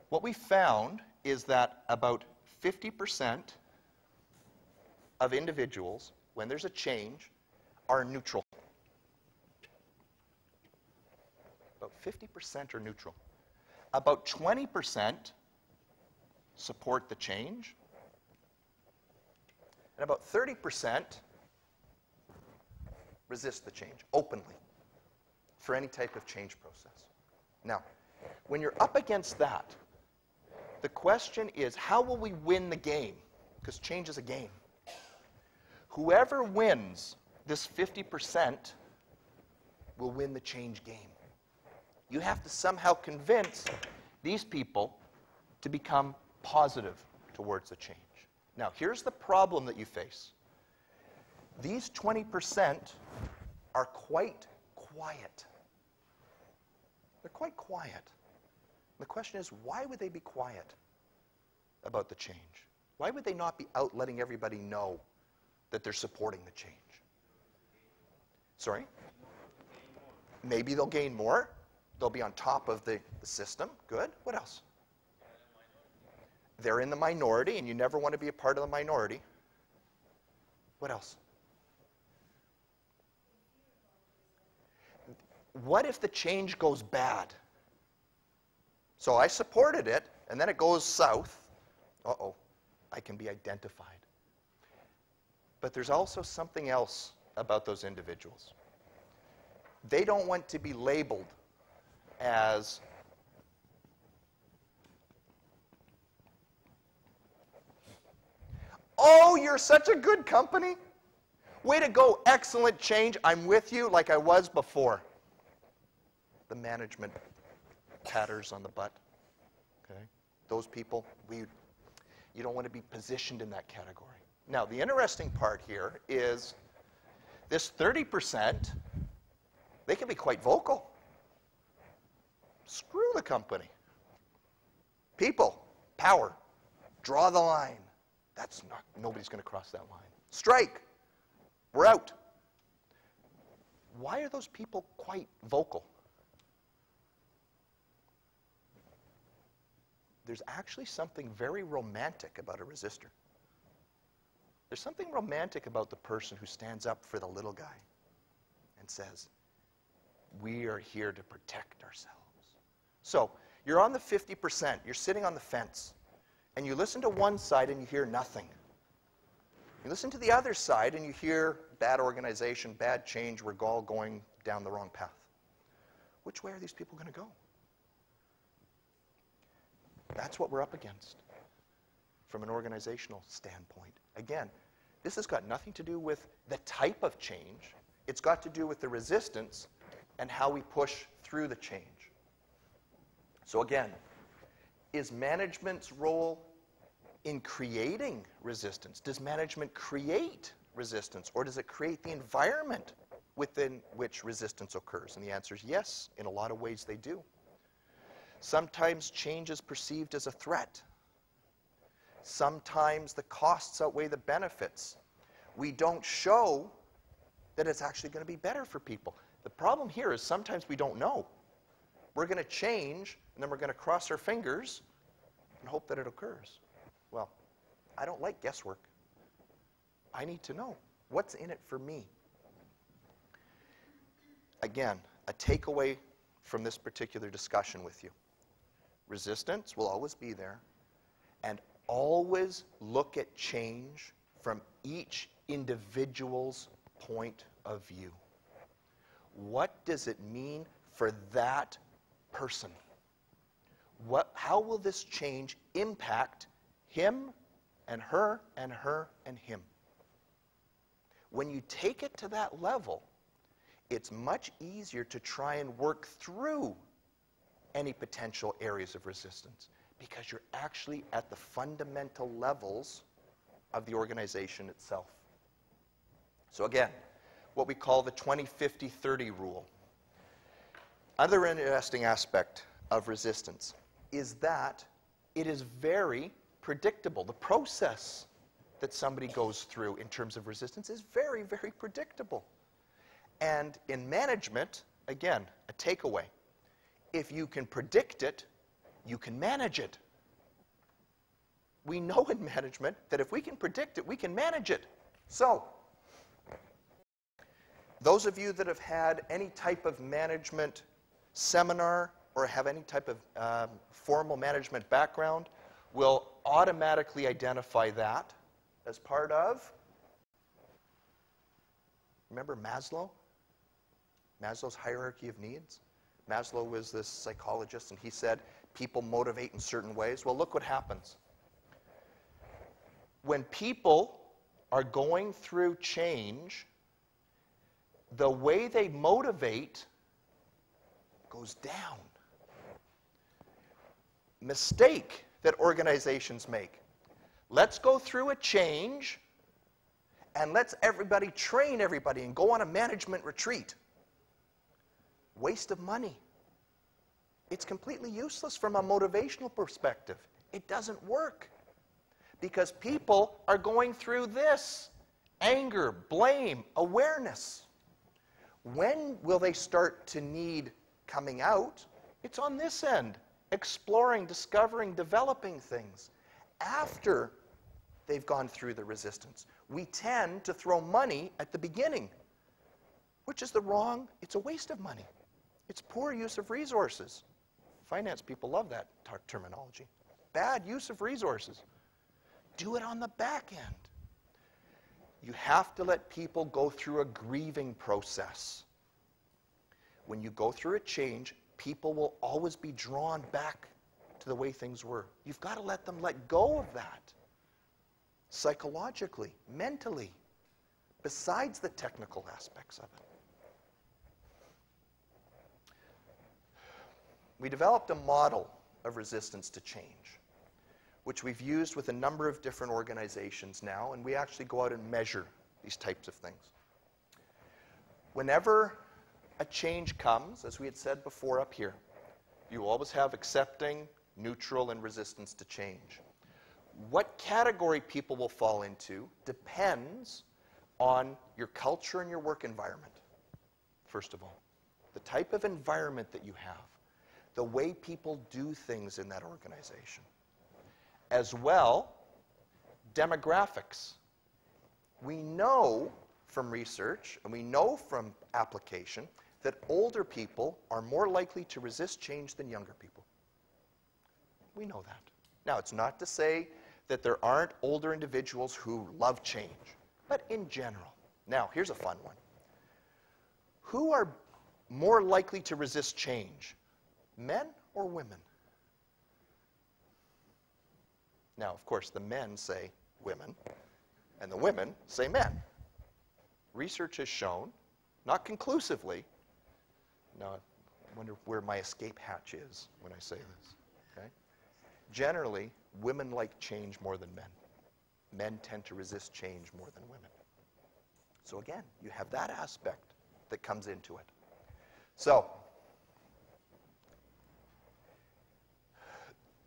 What we found is that about 50% of individuals, when there's a change, are neutral. About 50% are neutral. About 20% support the change. And about 30% resist the change openly for any type of change process. Now, when you're up against that, the question is, how will we win the game? Because change is a game. Whoever wins this 50% will win the change game. You have to somehow convince these people to become positive towards the change. Now, here's the problem that you face. These 20% are quite quiet. They're quite quiet. The question is, why would they be quiet about the change? Why would they not be out letting everybody know that they're supporting the change? Sorry? Maybe they'll gain more. They'll be on top of the system. Good. What else? They're in the minority, and you never want to be a part of the minority. What else? What if the change goes bad? So I supported it, and then it goes south. Uh-oh, I can be identified. But there's also something else about those individuals. They don't want to be labeled as "Oh, you're such a good company. Way to go, excellent change. I'm with you like I was before." The management patters on the butt. Okay? Those people, you don't want to be positioned in that category. Now, the interesting part here is this 30%, they can be quite vocal. Screw the company. People, power, draw the line. Nobody's going to cross that line. Strike. We're out. Why are those people quite vocal? There's actually something very romantic about a resistor. There's something romantic about the person who stands up for the little guy and says, we are here to protect ourselves. So, you're on the 50%, you're sitting on the fence, and you listen to one side and you hear nothing. You listen to the other side and you hear bad organization, bad change, we're all going down the wrong path. Which way are these people going to go? That's what we're up against from an organizational standpoint. Again, this has got nothing to do with the type of change. It's got to do with the resistance and how we push through the change. So again, is management's role in creating resistance? Does management create resistance, or does it create the environment within which resistance occurs? And the answer is yes, in a lot of ways they do. Sometimes change is perceived as a threat. Sometimes the costs outweigh the benefits. we don't show that it's actually going to be better for people. The problem here is sometimes we don't know. We're going to change, and then we're going to cross our fingers and hope that it occurs. Well, I don't like guesswork. I need to know what's in it for me. Again, a takeaway from this particular discussion with you. Resistance will always be there, and always look at change from each individual's point of view. What does it mean for that person? How will this change impact him and her and her and him? When you take it to that level, it's much easier to try and work through any potential areas of resistance because you're actually at the fundamental levels of the organization itself. So again, what we call the 20-50-30 rule. Another interesting aspect of resistance is that it is very predictable. The process that somebody goes through in terms of resistance is very, very predictable. And in management, again, a takeaway. If you can predict it, you can manage it. We know in management that if we can predict it, we can manage it. So, those of you that have had any type of management seminar or have any type of formal management background will automatically identify that as part of, remember Maslow? Maslow's hierarchy of needs. Maslow was this psychologist, and he said people motivate in certain ways. Well, look what happens. When people are going through change, the way they motivate goes down. Mistake that organizations make. Let's go through a change, and let's everybody train everybody and go on a management retreat. Waste of money. It's completely useless from a motivational perspective. It doesn't work because people are going through this. Anger, blame, awareness. When will they start to need coming out? It's on this end. Exploring, discovering, developing things. After they've gone through the resistance. We tend to throw money at the beginning, which is it's a waste of money. It's poor use of resources. Finance people love that terminology. Bad use of resources. Do it on the back end. You have to let people go through a grieving process. When you go through a change, people will always be drawn back to the way things were. You've got to let them let go of that. Psychologically, mentally, besides the technical aspects of it. We developed a model of resistance to change, which we've used with a number of different organizations now, and we actually go out and measure these types of things. Whenever a change comes, as we had said before up here, you always have accepting, neutral, and resistance to change. What category people will fall into depends on your culture and your work environment, first of all. The type of environment that you have. The way people do things in that organization. As well, demographics. We know from research, and we know from application, that older people are more likely to resist change than younger people. We know that. Now, it's not to say that there aren't older individuals who love change, but in general. Now, here's a fun one. Who are more likely to resist change? Men or women? Now, of course, the men say women, and the women say men. Research has shown, not conclusively, now I wonder where my escape hatch is when I say this, okay? Generally, women like change more than men. Men tend to resist change more than women. So again, you have that aspect that comes into it. So,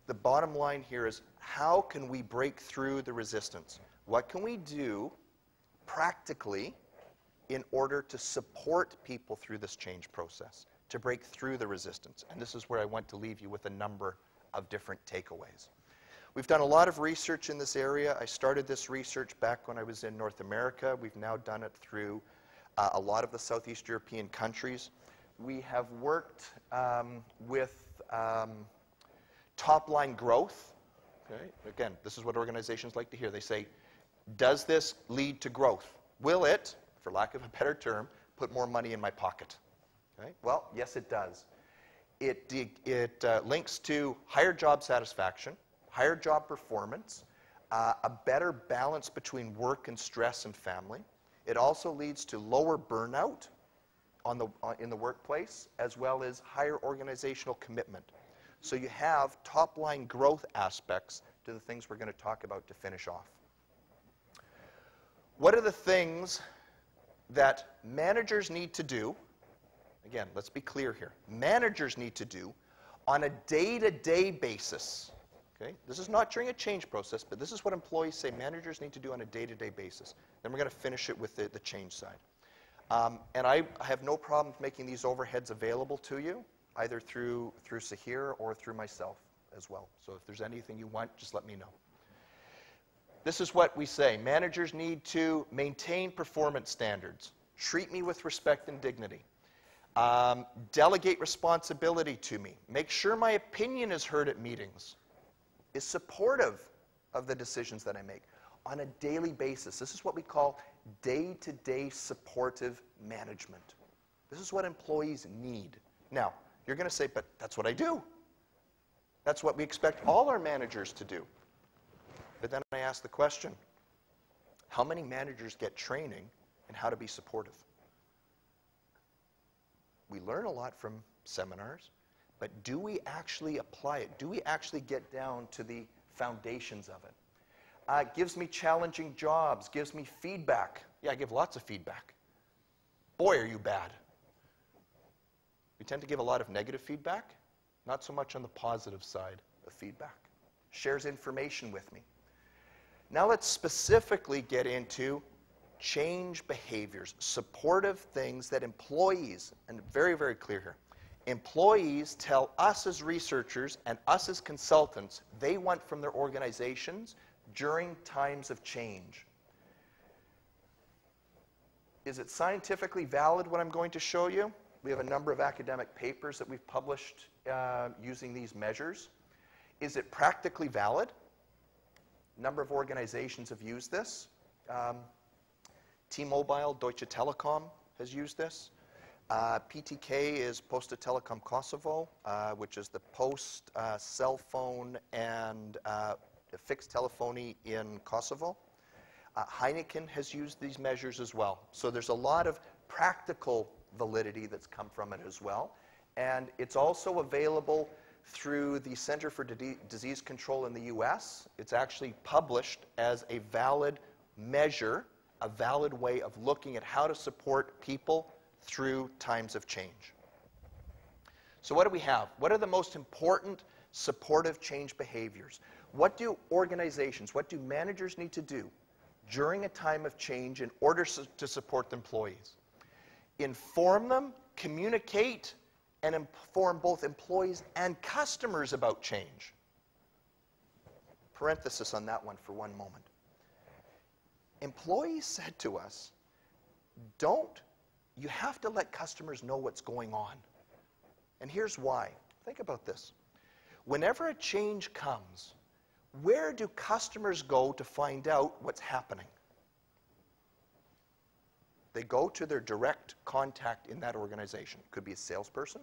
the bottom line here is, how can we break through the resistance? What can we do practically in order to support people through this change process, to break through the resistance. And this is where I want to leave you with a number of different takeaways. We've done a lot of research in this area. I started this research back when I was in North America. We've now done it through a lot of the Southeast European countries. We have worked with top-line growth. Okay? Again, this is what organizations like to hear. They say, does this lead to growth? Will it, for lack of a better term, put more money in my pocket? Okay? Well, yes, it does. It links to higher job satisfaction, higher job performance, a better balance between work and stress and family. It also leads to lower burnout in the workplace, as well as higher organizational commitment. So you have top-line growth aspects to the things we're going to talk about to finish off. What are the things that managers need to do? Again, let's be clear here. Managers need to do on a day-to-day basis. Okay? This is not during a change process, but this is what employees say managers need to do on a day-to-day basis. Then we're going to finish it with the change side. And I have no problem making these overheads available to you, either through Şehir or through myself as well. So if there's anything you want, just let me know. This is what we say. Managers need to maintain performance standards. Treat me with respect and dignity. Delegate responsibility to me. Make sure my opinion is heard at meetings. Is supportive of the decisions that I make on a daily basis. This is what we call day-to-day supportive management. This is what employees need. Now, you're going to say, but that's what I do. That's what we expect all our managers to do. But then I ask the question, how many managers get training in how to be supportive? We learn a lot from seminars, but do we actually apply it? Do we actually get down to the foundations of it? Gives me challenging jobs, gives me feedback. Yeah, I give lots of feedback. Boy, are you bad. We tend to give a lot of negative feedback, not so much on the positive side of feedback. Shares information with me. Now let's specifically get into change behaviors, supportive things that employees, and very, very clear here, employees tell us as researchers and us as consultants they want from their organizations during times of change. Is it scientifically valid what I'm going to show you? We have a number of academic papers that we've published using these measures. Is it practically valid? A number of organizations have used this. T-Mobile, Deutsche Telekom has used this. PTK is Posta Telekom Kosovo, which is the post cell phone and fixed telephony in Kosovo. Heineken has used these measures as well. So there's a lot of practical validity that's come from it as well. And it's also available through the Center for Disease Control in the US. It's actually published as a valid measure, a valid way of looking at how to support people through times of change. So what do we have? What are the most important supportive change behaviors? What do organizations, what do managers need to do during a time of change in order to support the employees? Inform them, communicate, and inform both employees and customers about change. Parenthesis on that one for one moment. Employees said to us, you have to let customers know what's going on. And here's why. Think about this. Whenever a change comes, where do customers go to find out what's happening? They go to their direct contact in that organization. It could be a salesperson.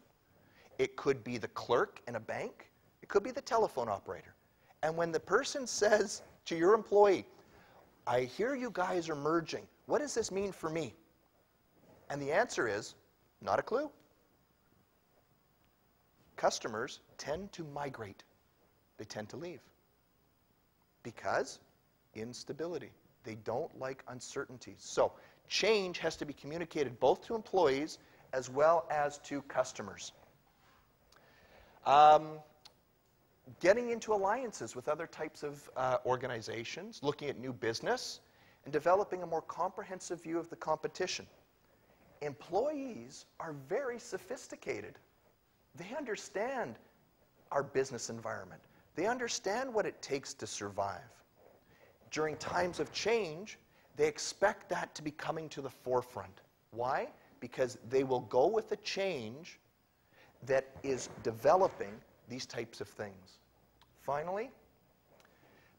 It could be the clerk in a bank. It could be the telephone operator. And when the person says to your employee, I hear you guys are merging. What does this mean for me? And the answer is, not a clue. Customers tend to migrate. They tend to leave. Because instability. They don't like uncertainty. So change has to be communicated both to employees as well as to customers. Getting into alliances with other types of organizations, looking at new business, and developing a more comprehensive view of the competition. Employees are very sophisticated. They understand our business environment. They understand what it takes to survive. During times of change, they expect that to be coming to the forefront. Why? Because they will go with a change that is developing these types of things. Finally,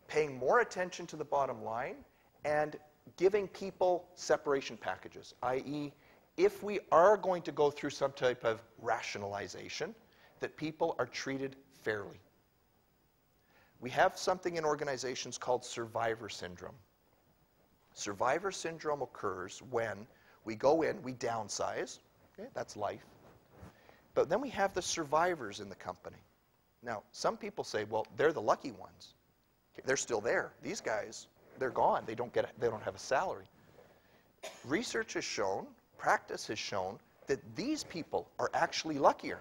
paying more attention to the bottom line and giving people separation packages, i.e., if we are going to go through some type of rationalization, that people are treated fairly. We have something in organizations called survivor syndrome. Survivor syndrome occurs when we go in, we downsize, okay, that's life, but then we have the survivors in the company. Now, some people say, well, they're the lucky ones. They're still there. These guys, they're gone. They don't have a salary. Research has shown, practice has shown, that these people are actually luckier.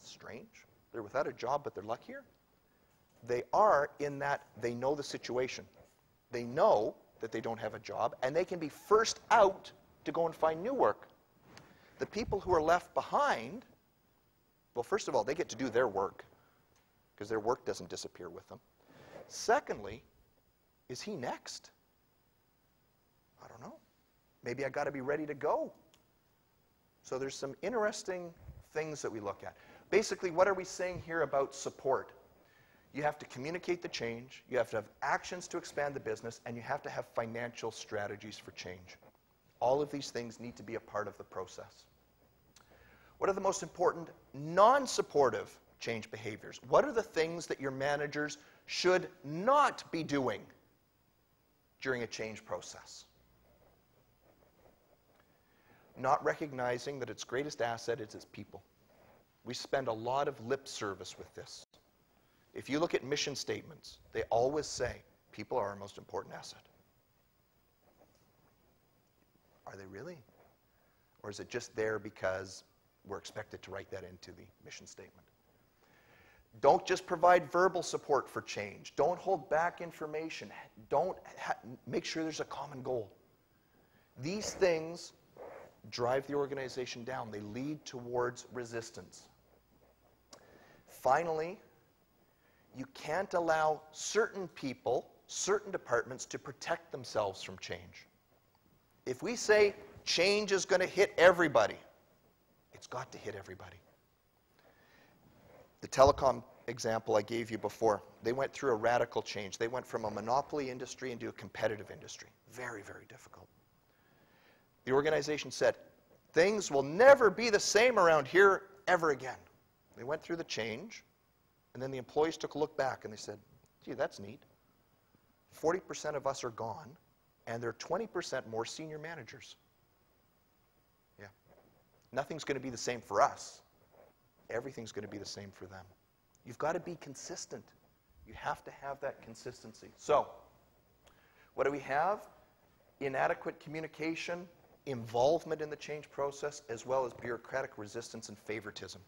Strange. They're without a job, but they're luckier. They are in that they know the situation. They know that they don't have a job, and they can be first out to go and find new work. The people who are left behind, well, first of all, they get to do their work, because their work doesn't disappear with them. Secondly, is he next? I don't know. Maybe I got to be ready to go. So there's some interesting things that we look at. Basically, what are we saying here about support? You have to communicate the change, you have to have actions to expand the business, and you have to have financial strategies for change. All of these things need to be a part of the process. What are the most important non-supportive change behaviors? What are the things that your managers should not be doing during a change process? Not recognizing that its greatest asset is its people. We spend a lot of lip service with this. If you look at mission statements, they always say, people are our most important asset. Are they really? Or is it just there because we're expected to write that into the mission statement? Don't just provide verbal support for change. Don't hold back information. Make sure there's a common goal. These things drive the organization down. They lead towards resistance. Finally, you can't allow certain people, certain departments to protect themselves from change. If we say change is going to hit everybody, it's got to hit everybody. The telecom example I gave you before, they went through a radical change. They went from a monopoly industry into a competitive industry. Very, very difficult. The organization said, things will never be the same around here ever again. They went through the change, and then the employees took a look back and they said, gee, that's neat. 40% of us are gone, and there are 20% more senior managers. Yeah. Nothing's going to be the same for us. Everything's going to be the same for them. You've got to be consistent. You have to have that consistency. So, what do we have? Inadequate communication, involvement in the change process, as well as bureaucratic resistance and favoritism.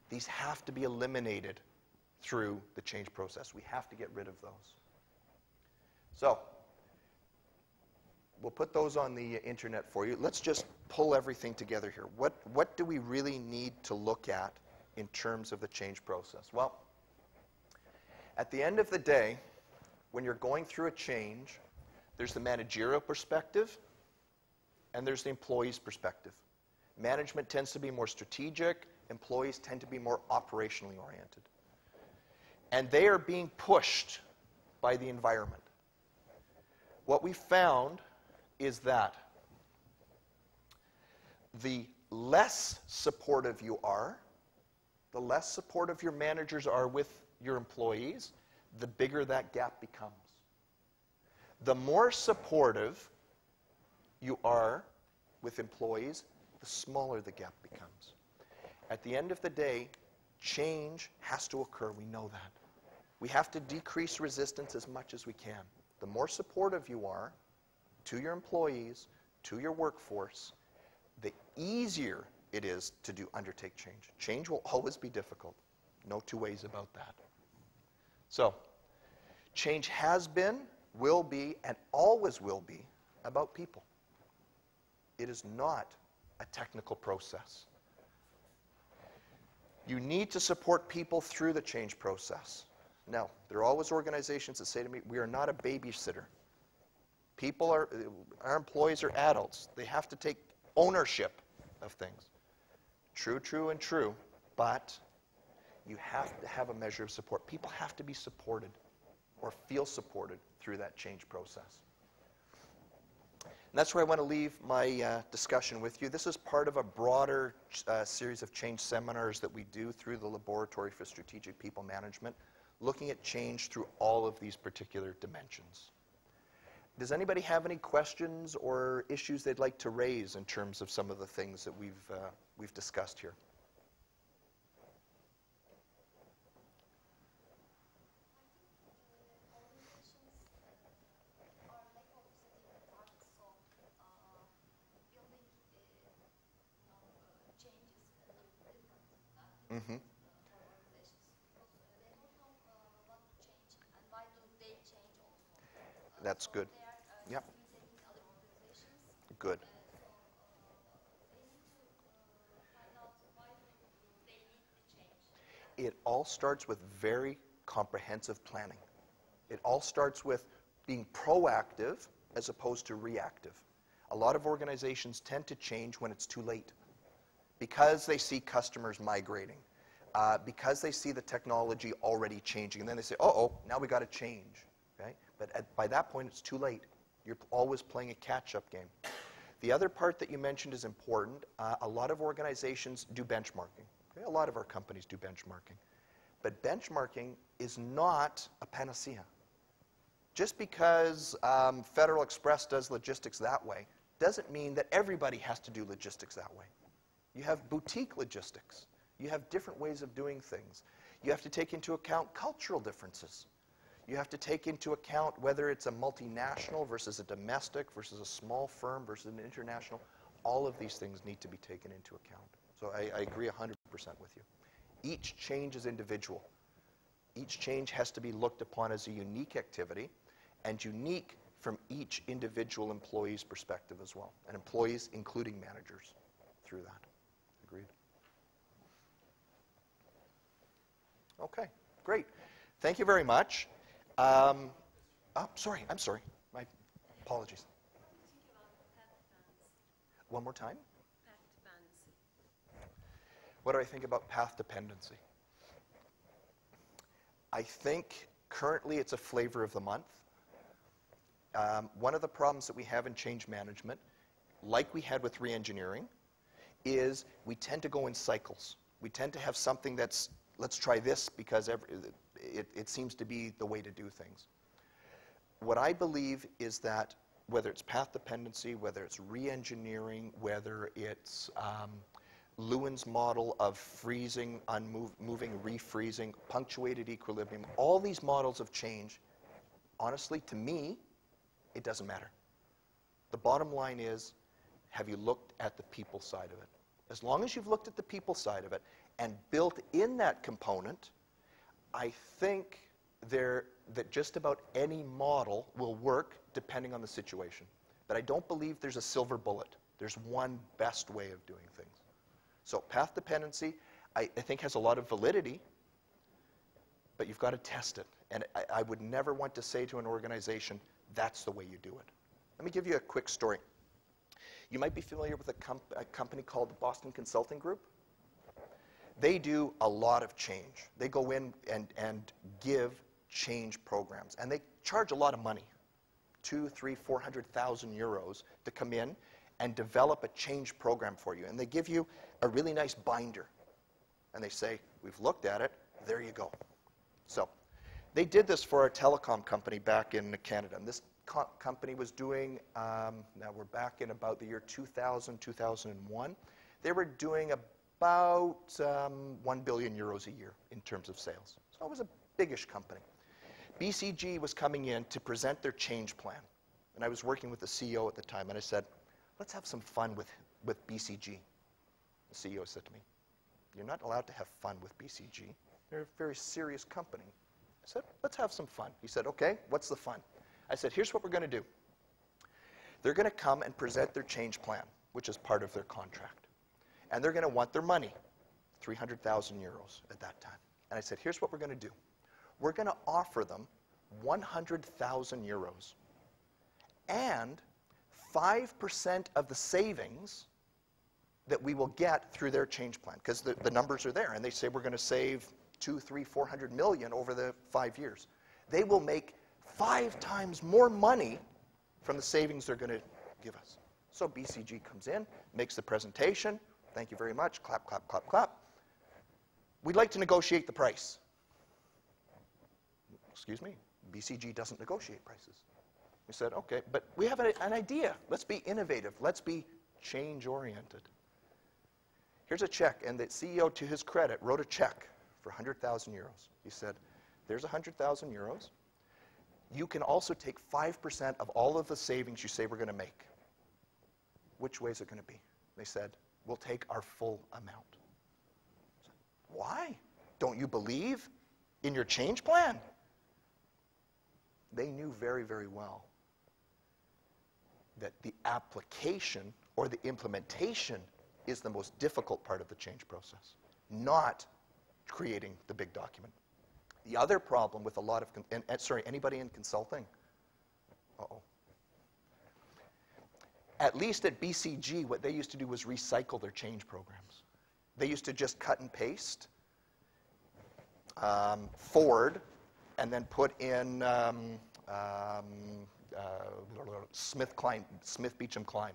These have to be eliminated through the change process. We have to get rid of those. So, we'll put those on the internet for you. Let's just pull everything together here. What do we really need to look at in terms of the change process? Well, at the end of the day, when you're going through a change, there's the managerial perspective and there's the employee's perspective. Management tends to be more strategic, employees tend to be more operationally oriented. And they are being pushed by the environment. What we found is that the less supportive you are, the less supportive your managers are with your employees, the bigger that gap becomes. The more supportive you are with employees, the smaller the gap becomes. At the end of the day, change has to occur. We know that. We have to decrease resistance as much as we can. The more supportive you are to your employees, to your workforce, the easier it is to undertake change. Change will always be difficult. No two ways about that. So, change has been will be and always will be about people. It is not a technical process. You need to support people through the change process. Now, there are always organizations that say to me, we are not a babysitter. Our employees are adults. They have to take ownership of things. True, true, and true, but you have to have a measure of support. People have to be supported or feel supported through that change process. And that's where I want to leave my discussion with you. This is part of a broader series of change seminars that we do through the Laboratory for Strategic People Management, looking at change through all of these particular dimensions. Does anybody have any questions or issues they'd like to raise in terms of some of the things that we've discussed here? Mm-hmm. That's good. Yep. Good. It all starts with very comprehensive planning. It all starts with being proactive as opposed to reactive. A lot of organizations tend to change when it's too late because they see customers migrating, because they see the technology already changing, and then they say, uh-oh, now we got to change. Okay? But by that point, it's too late. You're always playing a catch-up game. The other part that you mentioned is important. A lot of organizations do benchmarking. Okay? A lot of our companies do benchmarking. But benchmarking is not a panacea. Just because Federal Express does logistics that way doesn't mean that everybody has to do logistics that way. You have boutique logistics. You have different ways of doing things. You have to take into account cultural differences. You have to take into account whether it's a multinational versus a domestic versus a small firm versus an international. All of these things need to be taken into account. So I agree 100% with you. Each change is individual. Each change has to be looked upon as a unique activity and unique from each individual employee's perspective as well, and employees including managers through that. Agreed. Okay, great. Thank you very much. I'm sorry. My apologies. One more time? Path dependency. What do I think about path dependency? I think currently it's a flavor of the month. One of the problems that we have in change management, like we had with re-engineering, is we tend to go in cycles. We tend to have something that's, let's try this because it seems to be the way to do things. What I believe is that whether it's path dependency, whether it's re-engineering, whether it's Lewin's model of freezing, moving, refreezing, punctuated equilibrium, all these models of change, honestly, to me, it doesn't matter. The bottom line is, have you looked at the people side of it? As long as you've looked at the people side of it and built in that component, I think that just about any model will work depending on the situation. But I don't believe there's a silver bullet. There's one best way of doing things. So path dependency, I think, has a lot of validity, but you've got to test it. And I would never want to say to an organization, that's the way you do it. Let me give you a quick story. You might be familiar with a company called the Boston Consulting Group. They do a lot of change. They go in and give change programs, and they charge a lot of money, 200,000, 300,000, 400,000 euros to come in and develop a change program for you. And they give you a really nice binder. And they say, we've looked at it, there you go. So they did this for a telecom company back in Canada. And this company was doing, now we're back in about the year 2000, 2001. They were doing about 1 billion euros a year in terms of sales. So it was a biggish company. BCG was coming in to present their change plan. And I was working with the CEO at the time, and I said, let's have some fun with BCG. The CEO said to me, you're not allowed to have fun with BCG. They're a very serious company. I said, let's have some fun. He said, okay, what's the fun? I said, here's what we're going to do. They're going to come and present their change plan, which is part of their contract. And they're going to want their money, 300,000 euros at that time. And I said, here's what we're going to do. We're going to offer them 100,000 euros and 5% of the savings that we will get through their change plan, because the numbers are there, and they say we're going to save 200, 300, 400 million over the 5 years. They will make 5 times more money from the savings they're going to give us. So BCG comes in, makes the presentation. Thank you very much. Clap, clap, clap, clap. We'd like to negotiate the price. Excuse me, BCG doesn't negotiate prices. We said, okay, but we have an idea. Let's be innovative. Let's be change-oriented. Here's a check, and the CEO, to his credit, wrote a check for 100,000 euros. He said, there's 100,000 euros. You can also take 5% of all of the savings you say we're going to make. Which way is it going to be? They said, we'll take our full amount. I said, why? Don't you believe in your change plan? They knew very, very well that the application or the implementation is the most difficult part of the change process, not creating the big document. The other problem with a lot of, sorry, anybody in consulting? Uh-oh. At least at BCG, what they used to do was recycle their change programs. They used to just cut and paste, forward, and then put in Smith Beecham Klein.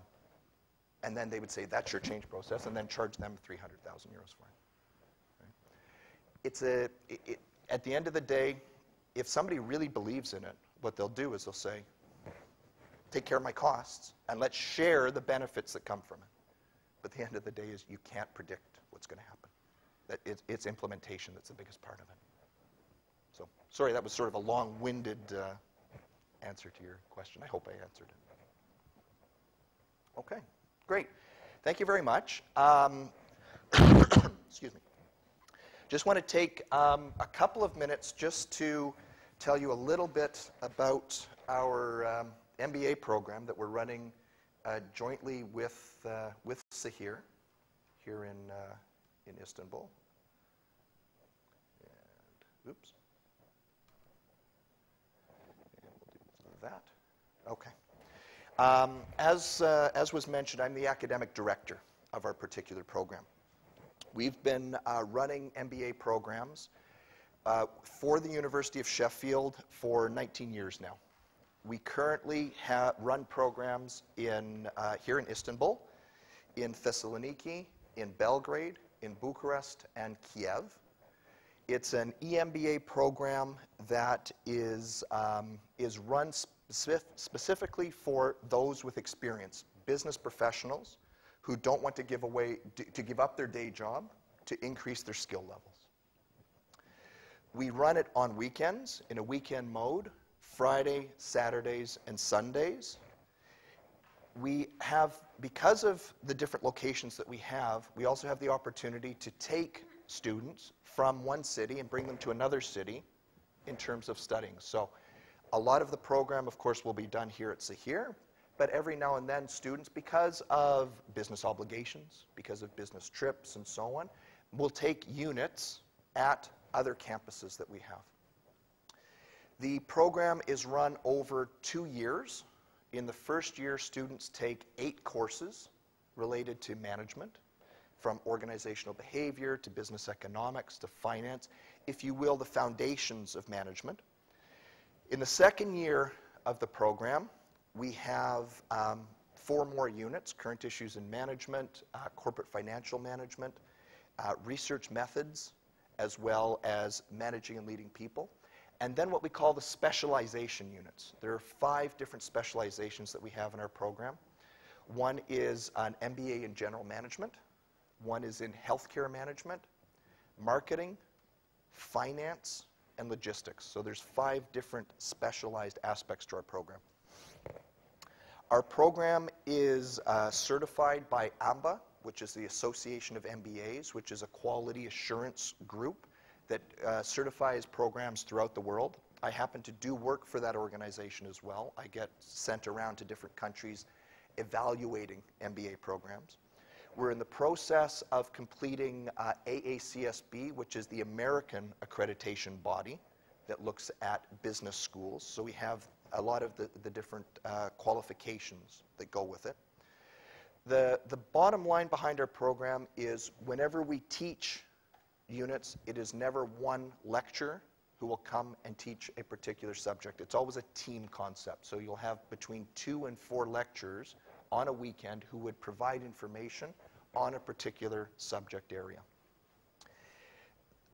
And then they would say, that's your change process, and then charge them 300,000 euros for it. Right? At the end of the day, if somebody really believes in it, what they'll do is they'll say, take care of my costs, and let's share the benefits that come from it. But the end of the day is you can't predict what's going to happen. That it's implementation that's the biggest part of it. So, sorry, that was sort of a long-winded answer to your question. I hope I answered it. Okay, great. Thank you very much. Excuse me. Just want to take a couple of minutes just to tell you a little bit about our MBA program that we're running jointly with Şehir here in Istanbul. And, oops. And we'll do that. Okay. As was mentioned, I'm the academic director of our particular program. We've been running MBA programs for the University of Sheffield for 19 years now. We currently run programs here in Istanbul, in Thessaloniki, in Belgrade, in Bucharest, and Kiev. It's an EMBA program that is run specifically for those with experience, business professionals who don't want to give up their day job to increase their skill levels. We run it on weekends in a weekend mode, Friday, Saturdays, and Sundays. We have, because of the different locations that we also have the opportunity to take students from one city and bring them to another city in terms of studying. So a lot of the program, of course, will be done here at Şehir, but every now and then students, because of business obligations, because of business trips and so on, will take units at other campuses that we have. The program is run over 2 years. In the first year, students take 8 courses related to management, from organizational behavior to business economics to finance, if you will, the foundations of management. In the second year of the program, we have 4 more units: current issues in management, corporate financial management, research methods, as well as managing and leading people. And then what we call the specialization units. There are 5 different specializations that we have in our program. One is an MBA in general management. One is in healthcare management, marketing, finance, and logistics. So there's 5 different specialized aspects to our program. Our program is certified by AMBA, which is the Association of MBAs, which is a quality assurance group that certifies programs throughout the world. I happen to do work for that organization as well. I get sent around to different countries evaluating MBA programs. We're in the process of completing AACSB, which is the American accreditation body that looks at business schools. So we have a lot of the different qualifications that go with it. The bottom line behind our program is whenever we teach units, it is never one lecturer who will come and teach a particular subject. It's always a team concept. So you'll have between 2 and 4 lecturers on a weekend who would provide information on a particular subject area.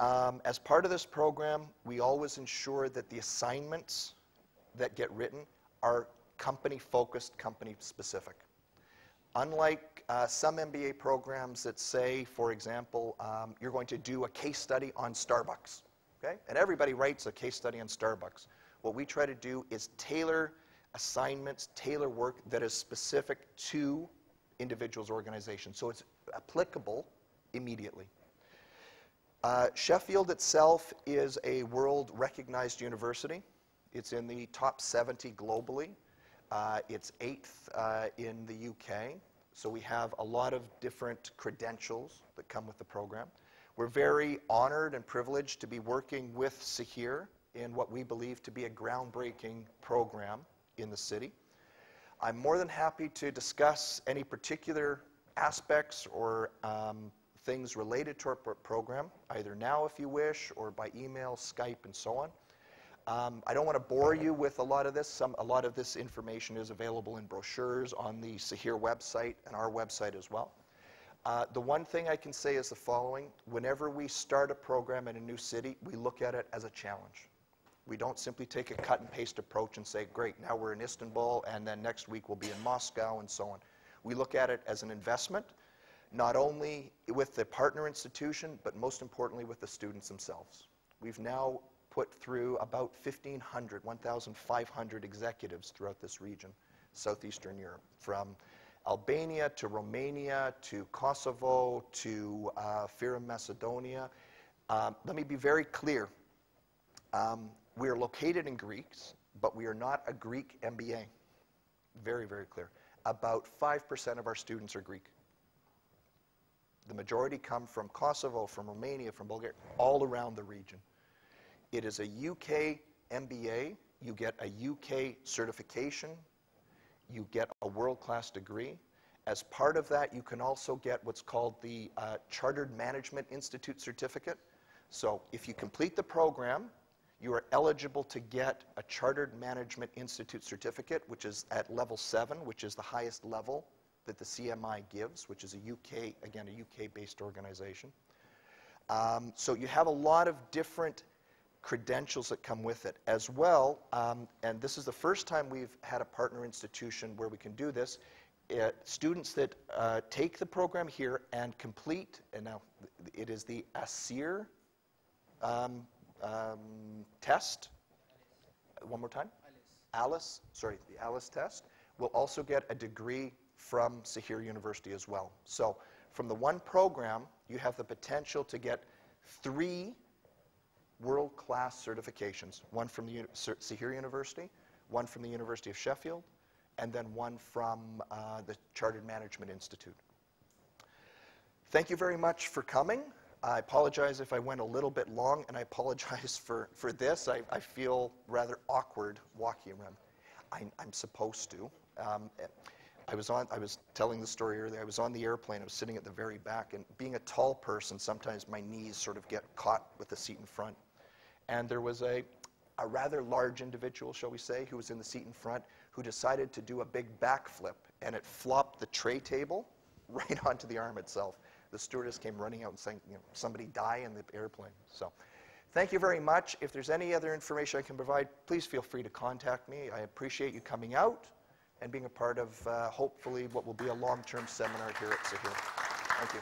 As part of this program, we always ensure that the assignments that get written are company-focused, company-specific. Unlike some MBA programs that say, for example, you're going to do a case study on Starbucks, okay? And everybody writes a case study on Starbucks. What we try to do is tailor assignments, tailor work that is specific to individuals' organizations, so it's applicable immediately. Sheffield itself is a world-recognized university. It's in the top 70 globally. It's 8th in the UK, so we have a lot of different credentials that come with the program. We're very honored and privileged to be working with Şehir in what we believe to be a groundbreaking program in the city. I'm more than happy to discuss any particular aspects or things related to our program, either now if you wish, or by email, Skype, and so on. I don't want to bore you with a lot of this. A lot of this information is available in brochures on the Şehir website and our website as well. The one thing I can say is the following. Whenever we start a program in a new city, we look at it as a challenge. We don't simply take a cut and paste approach and say, great, now we're in Istanbul, and then next week we'll be in Moscow, and so on. We look at it as an investment, not only with the partner institution, but most importantly with the students themselves. We've now put through about 1,500 executives throughout this region, Southeastern Europe, from Albania to Romania to Kosovo to Fyrom, Macedonia. Let me be very clear. We are located in Greece, but we are not a Greek MBA. Very, very clear. About 5% of our students are Greek. The majority come from Kosovo, from Romania, from Bulgaria, all around the region. It is a UK MBA. You get a UK certification. You get a world-class degree. As part of that, you can also get what's called the Chartered Management Institute certificate. So if you complete the program, you are eligible to get a Chartered Management Institute certificate, which is at level 7, which is the highest level that the CMI gives, which is a UK, again, a UK-based organization. So you have a lot of different credentials that come with it. As well, and this is the first time we've had a partner institution where we can do this, students that take the program here and complete, and now it is the ASIR test. One more time? ALICE, sorry, the ALICE test, will also get a degree from Şehir University as well. So from the one program, you have the potential to get 3 world-class certifications, one from the Şehir University, one from the University of Sheffield, and then one from the Chartered Management Institute. Thank you very much for coming. I apologize if I went a little bit long, and I apologize for this. I feel rather awkward walking around. I'm supposed to. I was telling the story earlier. I was on the airplane. I was sitting at the very back, and being a tall person, sometimes my knees sort of get caught with the seat in front. And there was a rather large individual, shall we say, who was in the seat in front, who decided to do a big backflip, and it flopped the tray table right onto the arm itself. The stewardess came running out and saying, you know, somebody die in the airplane. So thank you very much. If there's any other information I can provide, please feel free to contact me. I appreciate you coming out and being a part of, hopefully, what will be a long-term seminar here at Şehir. Thank you.